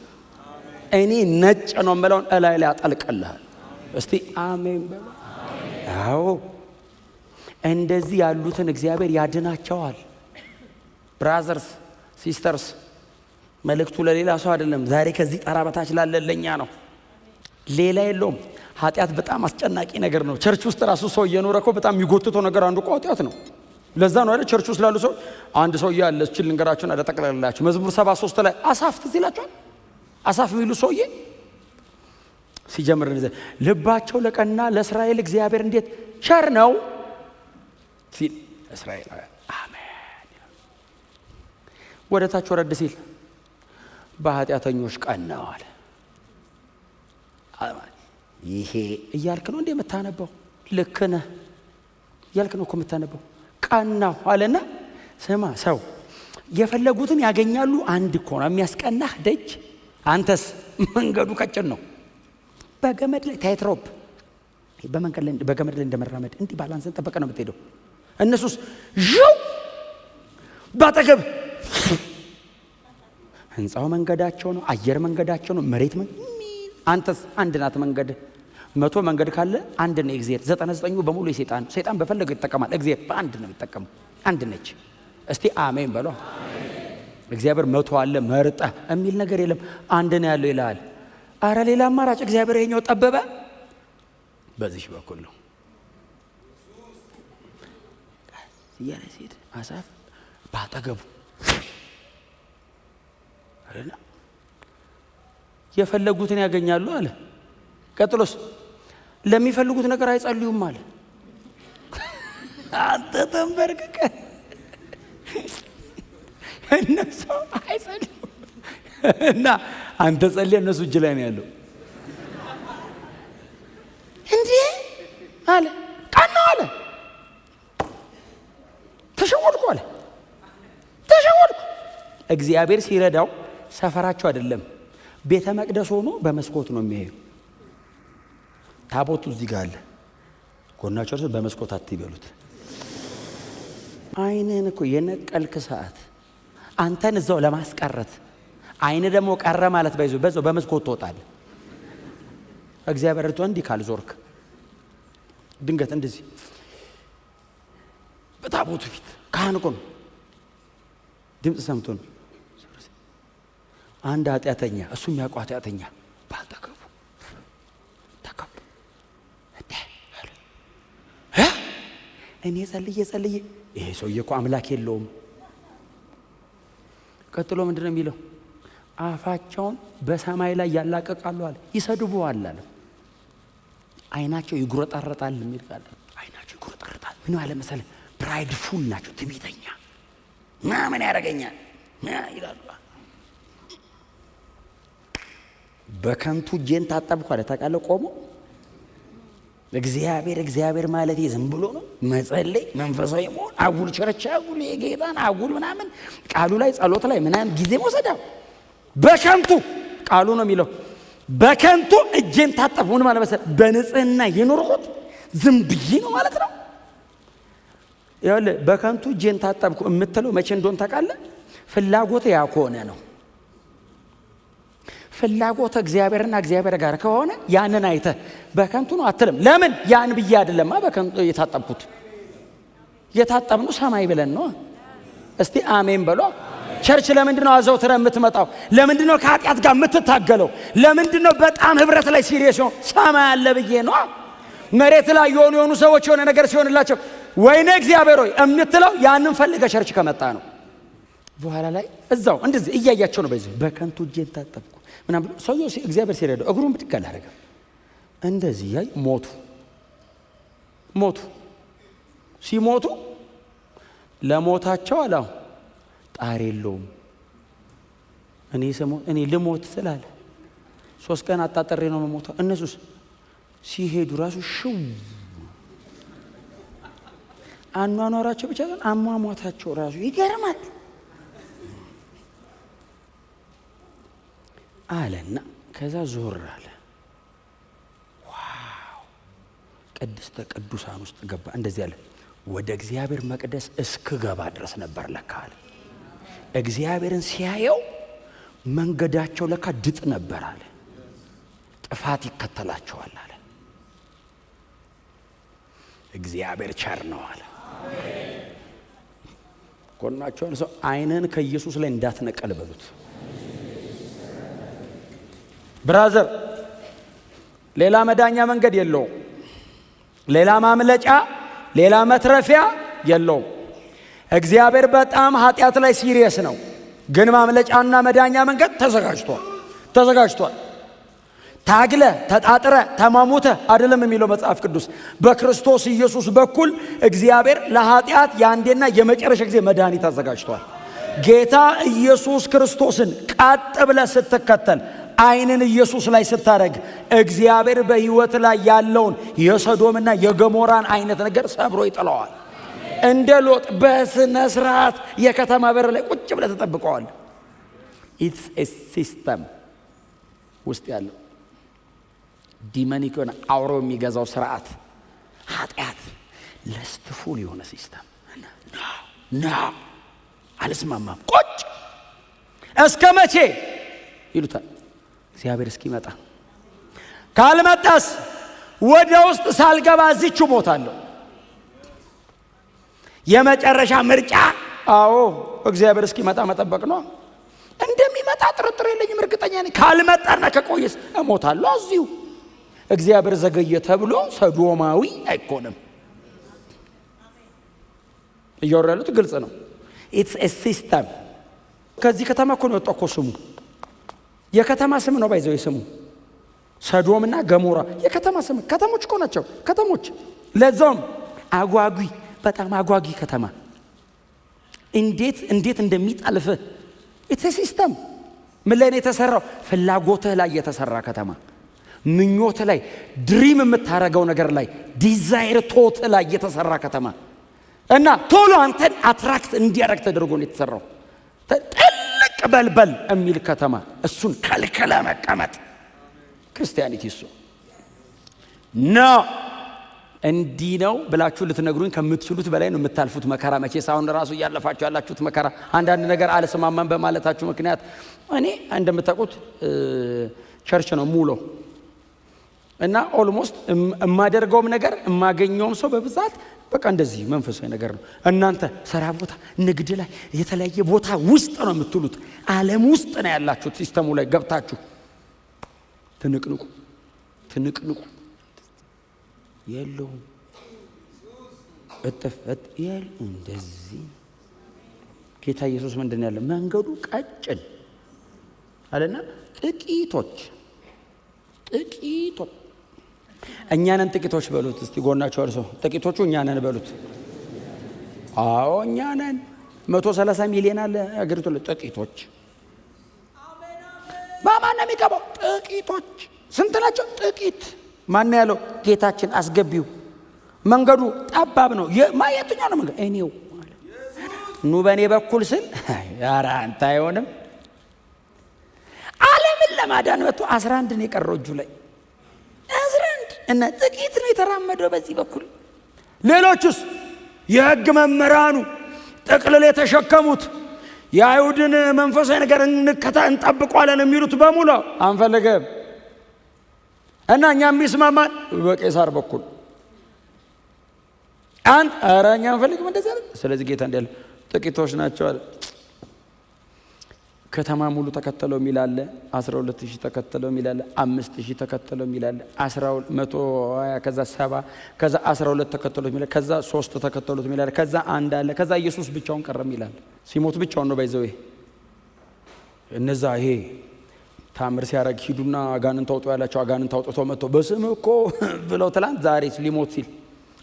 እኔ ነጭ ነው የምለውን እላይ ላይ አጠልቅልሃል። እስቲ አሜን በሉ። አዎ እንደዚህ ያሉትን እግዚአብሔር ያድናቸዋል። ብራዘርስ ሲስተርስ፣ መልእክቱ ለሌላ ሰው አይደለም። ዛሬ ከዚህ ጣራ በታች ላለለኛ ነው፣ ሌላ የለውም። ኃጢአት በጣም አስጨናቂ ነገር ነው። ቸርች ውስጥ ራሱ ሰው እየኖረ እኮ በጣም የሚጎትተው ነገር አንዱ እኮ ኃጢአት ነው። ለዛ ነው አይደል ቸርች ውስጥ ላሉ ሰው አንድ ሰው ያለ እችል ልንገራችሁን አደጠቅላላችሁ። መዝሙር 73 ላይ አሳፍ ትዝ ይላችኋል። አሳፍ የሚሉ ሰውዬ ሲጀምር እንደዚህ ልባቸው ለቀና ለእስራኤል እግዚአብሔር እንዴት ቸር ነው ሲል እስራኤል አሜን። ወደ ታች ወረድ ሲል በኃጢአተኞች ቀናው አለ። ይሄ እያልክ ነው እንዴ የምታነበው? ልክ ነህ እያልክ ነው እኮ የምታነበው። ቀናው አለና ስማ፣ ሰው የፈለጉትን ያገኛሉ። አንድ እኮ ነው የሚያስቀናህ ደጅ። አንተስ መንገዱ ቀጭን ነው። በገመድ ላይ ታይትሮፕ በገመድ ላይ እንደመራመድ እንዲህ ባላንስን ጠበቀ ነው የምትሄደው። እነሱስ ዥው ባጠገብ ህንፃው መንገዳቸው ነው፣ አየር መንገዳቸው ነው፣ መሬት አንተስ አንድ ናት መንገድ። 100 መንገድ ካለ አንድ ነው እግዚአብሔር። 99 በሙሉ የሰይጣን። ሰይጣን በፈለገው ይጠቀማል። እግዚአብሔር በአንድ ነው የሚጠቀመው። አንድ ነች። እስቲ አሜን በሉ። እግዚአብሔር 100 አለ መርጠ የሚል ነገር የለም። አንድ ነው ያለው ይላል። አረ ሌላ አማራጭ እግዚአብሔር ይሄኛው ጠበበ። በዚህ በኩል ነው ያለ ሴት አሳፍ ባጠገቡ አረና የፈለጉትን ያገኛሉ አለ። ቀጥሎስ ለሚፈልጉት ነገር አይጸልዩም አለ። አንተ ተንበርክከ እነሱ አይጸልዩ እና አንተ ጸልይ፣ እነሱ እጅ ላይ ነው ያለው። እንዴ አለ ቀናው አለ። ተሸወድኩ አለ። ተሸወድኩ። እግዚአብሔር ሲረዳው ሰፈራቸው አይደለም ቤተ መቅደስ ሆኖ በመስኮት ነው የሚያዩ። ታቦቱ እዚህ ጋር አለ። ጎናቸው በመስኮት አትይበሉት። አይንህን እኮ የነቀልክ ሰዓት አንተን እዛው ለማስቀረት አይን ደግሞ ቀረ ማለት በዛው በመስኮት ትወጣለህ። እግዚአብሔር ረድቶ እንዲህ ካልዞርክ ድንገት እንደዚህ በታቦቱ ፊት ካህን እኮ ነው ድምፅ ሰምቶ ነው አንድ ኃጢአተኛ፣ እሱ የሚያውቀው ኃጢአተኛ ባጠገቡ ተከቡ። እኔ ጸልዬ ይሄ ሰውዬ እኮ አምላክ የለውም። ቀጥሎ ምንድን ነው የሚለው? አፋቸውን በሰማይ ላይ ያላቀቃሉ አለ። ይሰድቡዋል አለ። አይናቸው ይጉረጠረጣል የሚል ቃል አይናቸው ይጉረጠረጣል። ምን ማለት መሰለህ? ፕራይድፉል ናቸው፣ ትዕቢተኛ ምን ያደርገኛል ይላሉ። በከንቱ እጄን ታጠብኩ አለ። ታውቃለህ? ቆሞ እግዚአብሔር ማለት ዝም ብሎ ነው መጸለይ፣ መንፈሳዊ መሆን፣ አጉል ቸርቻ፣ አጉል የጌታን አጉል ምናምን ቃሉ ላይ ጸሎት ላይ ምናምን ጊዜ መውሰድ በከንቱ ቃሉ ነው የሚለው። በከንቱ እጄን ታጠብኩ ምን ማለት መሰለህ? በንጽህና የኖርኩት ዝም ብዬ ነው ማለት ነው። ይኸውልህ በከንቱ እጄን ታጠብኩ የምትለው መቼ እንደሆነ ታውቃለህ? ፍላጎት ያ ከሆነ ነው። ፍላጎት እግዚአብሔርና እግዚአብሔር ጋር ከሆነ ያንን አይተህ በከንቱ ነው አትልም። ለምን? ያን ብዬ አይደለማ በከንቱ የታጠብኩት። የታጠብነው ሰማይ ብለን ነው። እስቲ አሜን በሏ። ቸርች ለምንድነው አዘውትረህ የምትመጣው? ለምንድነው ከኃጢአት ጋር የምትታገለው? ለምንድነው በጣም ህብረት ላይ ሲሪየስ ነው? ሰማይ አለ ብዬ ነው። መሬት ላይ የሆኑ ሰዎች የሆነ ነገር ሲሆንላቸው ወይኔ እግዚአብሔር ሆይ የምትለው ያንን ፈልገህ ቸርች ከመጣ ነው። በኋላ ላይ እዛው እንደዚህ እያያቸው ነው። በዚህ በከንቱ እጄን ታጠብኩ ምናምን ሰውየው እግዚአብሔር ሲረዳው እግሩን ብድግ አላደረገም። እንደዚህ ያይ ሞቱ። ሲሞቱ ለሞታቸው አላው ጣር የለውም። እኔ ልሞት ስላለ 3 ቀን አጣጥሬ ነው መሞታ። እነሱስ ሲሄዱ ራሱ ሽው አኗኗራቸው ብቻ ግን አሟሟታቸው ራሱ ይገርማል አለና ከዛ ዞር አለ። ዋው! ቅድስተ ቅዱሳን ውስጥ ገባ። እንደዚህ አለ። ወደ እግዚአብሔር መቅደስ እስክገባ ድረስ ነበር ለካ አለ። እግዚአብሔርን ሲያየው መንገዳቸው ለካ ድጥ ነበር አለ። ጥፋት ይከተላቸዋል አለ። እግዚአብሔር ቸር ነው አለ። ጎናቸውን ሰው አይንህን ከኢየሱስ ላይ እንዳትነቀል በሉት። ብራዘር ሌላ መዳኛ መንገድ የለውም። ሌላ ማምለጫ፣ ሌላ መትረፊያ የለውም። እግዚአብሔር በጣም ኃጢአት ላይ ሲሪየስ ነው። ግን ማምለጫና መዳኛ መንገድ ተዘጋጅቷል። ታግለ ተጣጥረ ተማሙተ አይደለም የሚለው መጽሐፍ ቅዱስ። በክርስቶስ ኢየሱስ በኩል እግዚአብሔር ለኃጢአት የአንዴና የመጨረሻ ጊዜ መድኃኒት አዘጋጅቷል። ጌታ ኢየሱስ ክርስቶስን ቀጥ ብለህ ስትከተል አይንን ኢየሱስ ላይ ስታረግ እግዚአብሔር በሕይወት ላይ ያለውን የሰዶምና የገሞራን አይነት ነገር ሰብሮ ይጥለዋል። እንደ ሎጥ በስነ ስርዓት የከተማ በር ላይ ቁጭ ብለህ ተጠብቀዋል። ኢትስ ኤ ሲስተም ውስጥ ያለው ዲመኒክ የሆነ አውሮ የሚገዛው ስርዓት ኃጢአት ለስትፉል የሆነ ሲስተም ነው። አልስማማም ቁጭ እስከ መቼ ይሉታል። እግዚአብሔር እስኪመጣ ካልመጣስ ወደ ውስጥ ሳልገባ እዚቹ ሞታለሁ። የመጨረሻ ምርጫ እግዚአብሔር እስኪመጣ መጠበቅ ነው። እንደሚመጣ ጥርጥር የለኝም፣ እርግጠኛ ነኝ። ካልመጣና ከቆየስ እሞታለሁ እዚሁ። እግዚአብሔር ዘገየ ተብሎ ሰዶማዊ አይኮንም። እያወራ ያሉት ግልጽ ነው። ኢትስ ኤ ሲስተም። ከዚህ ከተማ እኮ ነው የወጣው እኮ ስሙ። የከተማ ስም ነው ባይዘው ስሙ ሰዶምና ገሞራ የከተማ ስም። ከተሞች እኮ ናቸው ከተሞች። ለዛውም አጓጊ፣ በጣም አጓጊ ከተማ። እንዴት እንደሚጣልፍ ኢትስ ሲስተም። ምን ላይ ነው የተሰራው? ፍላጎትህ ላይ የተሰራ ከተማ፣ ምኞት ላይ፣ ድሪም የምታረገው ነገር ላይ፣ ዲዛይር ቶት ላይ የተሰራ ከተማ እና ቶሎ አንተን አትራክት እንዲያረግ ተደርጎ ነው የተሰራው። ጥልቅ በልበል የሚል ከተማ። እሱን ከልከለ መቀመጥ ክርስቲያኒቲ እሱ ነው። እንዲህ ነው ብላችሁ ልትነግሩኝ ከምትችሉት በላይ ነው የምታልፉት መከራ። መቼስ አሁን ራሱ እያለፋችሁ ያላችሁት መከራ አንዳንድ ነገር አልስማማን በማለታችሁ ምክንያት። እኔ እንደምታውቁት ቸርች ነው ሙሉ እና ኦልሞስት የማደርገውም ነገር የማገኘውም ሰው በብዛት በቃ እንደዚህ መንፈሳዊ ነገር ነው። እናንተ ስራ ቦታ፣ ንግድ ላይ፣ የተለያየ ቦታ ውስጥ ነው የምትሉት። ዓለም ውስጥ ነው ያላችሁት። ሲስተሙ ላይ ገብታችሁ ትንቅንቁ የለውም እጥፈት ያለ እንደዚህ። ጌታ ኢየሱስ ምንድን ያለ መንገዱ ቀጭን አለና ጥቂቶች እኛ ነን ጥቂቶች በሉት እስቲ ጎናቸው እርሶ ጥቂቶቹ እኛ ነን በሉት። አዎ እኛ ነን። 130 ሚሊዮን አለ አገሪቱ ላይ ጥቂቶች። በማን ነው የሚገባው? ጥቂቶች። ስንት ናቸው? ጥቂት። ማን ያለው? ጌታችን። አስገቢው። መንገዱ ጠባብ ነው። የትኛው ነው መንገድ? እኔው ኑ በእኔ በኩል ስል ኧረ አንተ አይሆንም። ዓለምን ለማዳን መጥቶ 11 ነው የቀረው እጁ ላይ 11 እና ጥቂት ነው የተራመደው በዚህ በኩል። ሌሎቹስ የሕግ መምህራኑ ጥቅልል የተሸከሙት የአይሁድን መንፈሳዊ ነገር እንጠብቋለን የሚሉት በሙሉ አንፈልግም እና እኛ የሚስማማን በቄሳር በኩል አንድ ኧረ እኛ አንፈልግም እንደዛ አይደል። ስለዚህ ጌታ እንዲያለ ጥቂቶች ናቸው አለ። ከተማ ሙሉ ተከተለው የሚላለ 12000 ተከተለው የሚላለ 5000 ተከተለው የሚላለ 120 ከዛ 70 ከዛ 12 ተከተሉት የሚላለ ከዛ 3 ተከተሉት የሚላለ ከዛ አንድ አለ ከዛ ኢየሱስ ብቻውን ቀረ የሚላለ ሲሞት ብቻውን ነው ባይዘው። እነዛ ይሄ ታምር ሲያረግ ሂዱና አጋንንት አውጡ ያላቸው አጋንንት አውጥቶ መጥቶ በስም እኮ ብለው ትላንት ዛሬ ሊሞት ሲል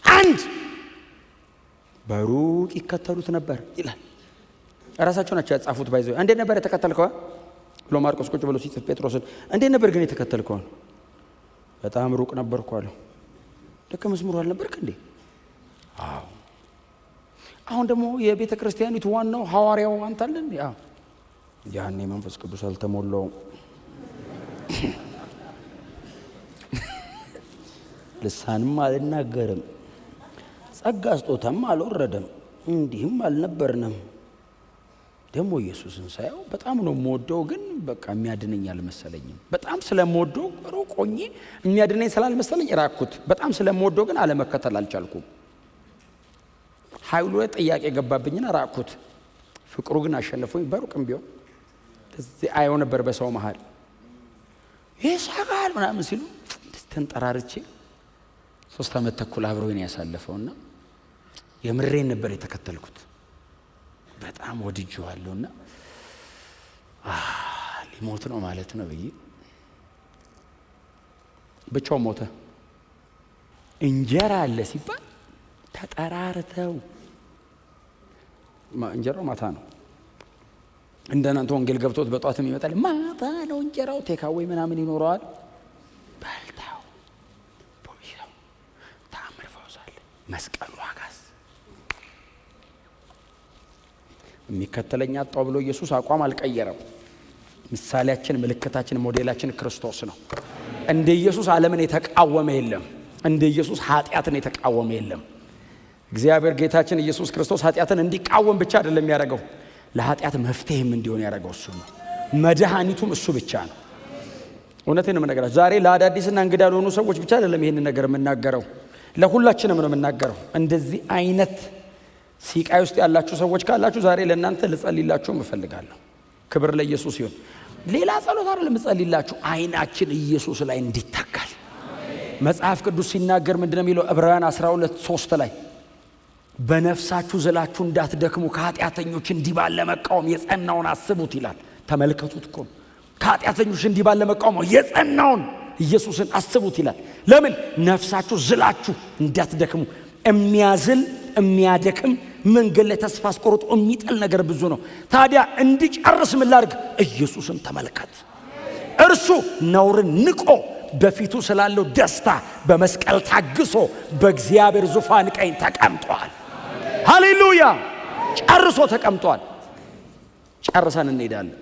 አንድ በሩቅ ይከተሉት ነበር ይላል። ራሳቸው ናቸው ያጻፉት ባይዘው። እንዴት ነበር የተከተልከው ብሎ ማርቆስ ቁጭ ብሎ ሲጽፍ ጴጥሮስን እንዴት ነበር ግን የተከተልከው? በጣም ሩቅ ነበርኩ አለው። ደቀ መዝሙር አልነበርክ እንዴ? አዎ። አሁን ደግሞ የቤተ ክርስቲያኒቱ ዋናው ሐዋርያው አንተ አይደል? አዎ። ያኔ መንፈስ ቅዱስ አልተሞላውም፣ ልሳንም አልናገርም፣ ጸጋ ስጦታም አልወረደም፣ እንዲህም አልነበርንም። ደግሞ ኢየሱስን ሳየው በጣም ነው የምወደው፣ ግን በቃ የሚያድነኝ አልመሰለኝም። በጣም ስለምወደው ሩቅ ሆኜ የሚያድነኝ ስላልመሰለኝ ራኩት። በጣም ስለምወደው ግን አለመከተል አልቻልኩም። ኃይሉ ጥያቄ ገባብኝና ራኩት። ፍቅሩ ግን አሸነፈኝ። በሩቅም ቢሆን እዚህ አየው ነበር በሰው መሃል ይሳቃል ምናምን ሲሉ ተንጠራርቼ 3 ዓመት ተኩል አብሮኝ ያሳለፈውና የምሬን ነበር የተከተልኩት። በጣም ወድጄዋለሁና ሊሞት ነው ማለት ነው ብዬ ብቻው ሞተ። እንጀራ አለ ሲባል ተጠራርተው እንጀራው ማታ ነው። እንደናንተ ወንጌል ገብቶት በጧትም ይመጣል። ማታ ነው እንጀራው። ቴካዌ ምናምን ይኖረዋል። በልታው ቦይሳው ታምር ፈውሳለ። መስቀሉ አጋስ የሚከተለኝ አጣው ብሎ ኢየሱስ አቋም አልቀየረም። ምሳሌያችን፣ ምልክታችን፣ ሞዴላችን ክርስቶስ ነው። እንደ ኢየሱስ ዓለምን የተቃወመ የለም። እንደ ኢየሱስ ኃጢአትን የተቃወመ የለም። እግዚአብሔር ጌታችን ኢየሱስ ክርስቶስ ኃጢአትን እንዲቃወም ብቻ አይደለም ያደረገው፣ ለኃጢአት መፍትሄም እንዲሆን ያደረገው እሱ ነው። መድኃኒቱም እሱ ብቻ ነው። እውነቴን ነው የምናገራችሁ። ዛሬ ለአዳዲስና እንግዳ ለሆኑ ሰዎች ብቻ አይደለም ይሄንን ነገር የምናገረው፣ ለሁላችንም ነው የምናገረው። እንደዚህ አይነት ሲቃይ ውስጥ ያላችሁ ሰዎች ካላችሁ ዛሬ ለእናንተ ልጸልይላችሁ እፈልጋለሁ። ክብር ለኢየሱስ ይሁን። ሌላ ጸሎት አይደለም ልጸልይላችሁ፣ አይናችን ኢየሱስ ላይ እንዲተካል መጽሐፍ ቅዱስ ሲናገር ምንድነው የሚለው? ዕብራውያን 12:3 ላይ በነፍሳችሁ ዝላችሁ እንዳትደክሙ ከኃጢአተኞች እንዲህ ባለ መቃወም የጸናውን አስቡት ይላል። ተመልከቱት እኮ ከኃጢአተኞች እንዲህ ባለ መቃወም የጸናውን ኢየሱስን አስቡት ይላል። ለምን? ነፍሳችሁ ዝላችሁ እንዳትደክሙ። የሚያዝል የሚያደክም መንገድ ላይ ተስፋ አስቆርጦ የሚጥል ነገር ብዙ ነው። ታዲያ እንዲጨርስ ምን ላድርግ? ኢየሱስን ተመልከት። እርሱ ነውርን ንቆ በፊቱ ስላለው ደስታ በመስቀል ታግሶ በእግዚአብሔር ዙፋን ቀኝ ተቀምጧል። ሃሌሉያ! ጨርሶ ተቀምጧል። ጨርሰን እንሄዳለን።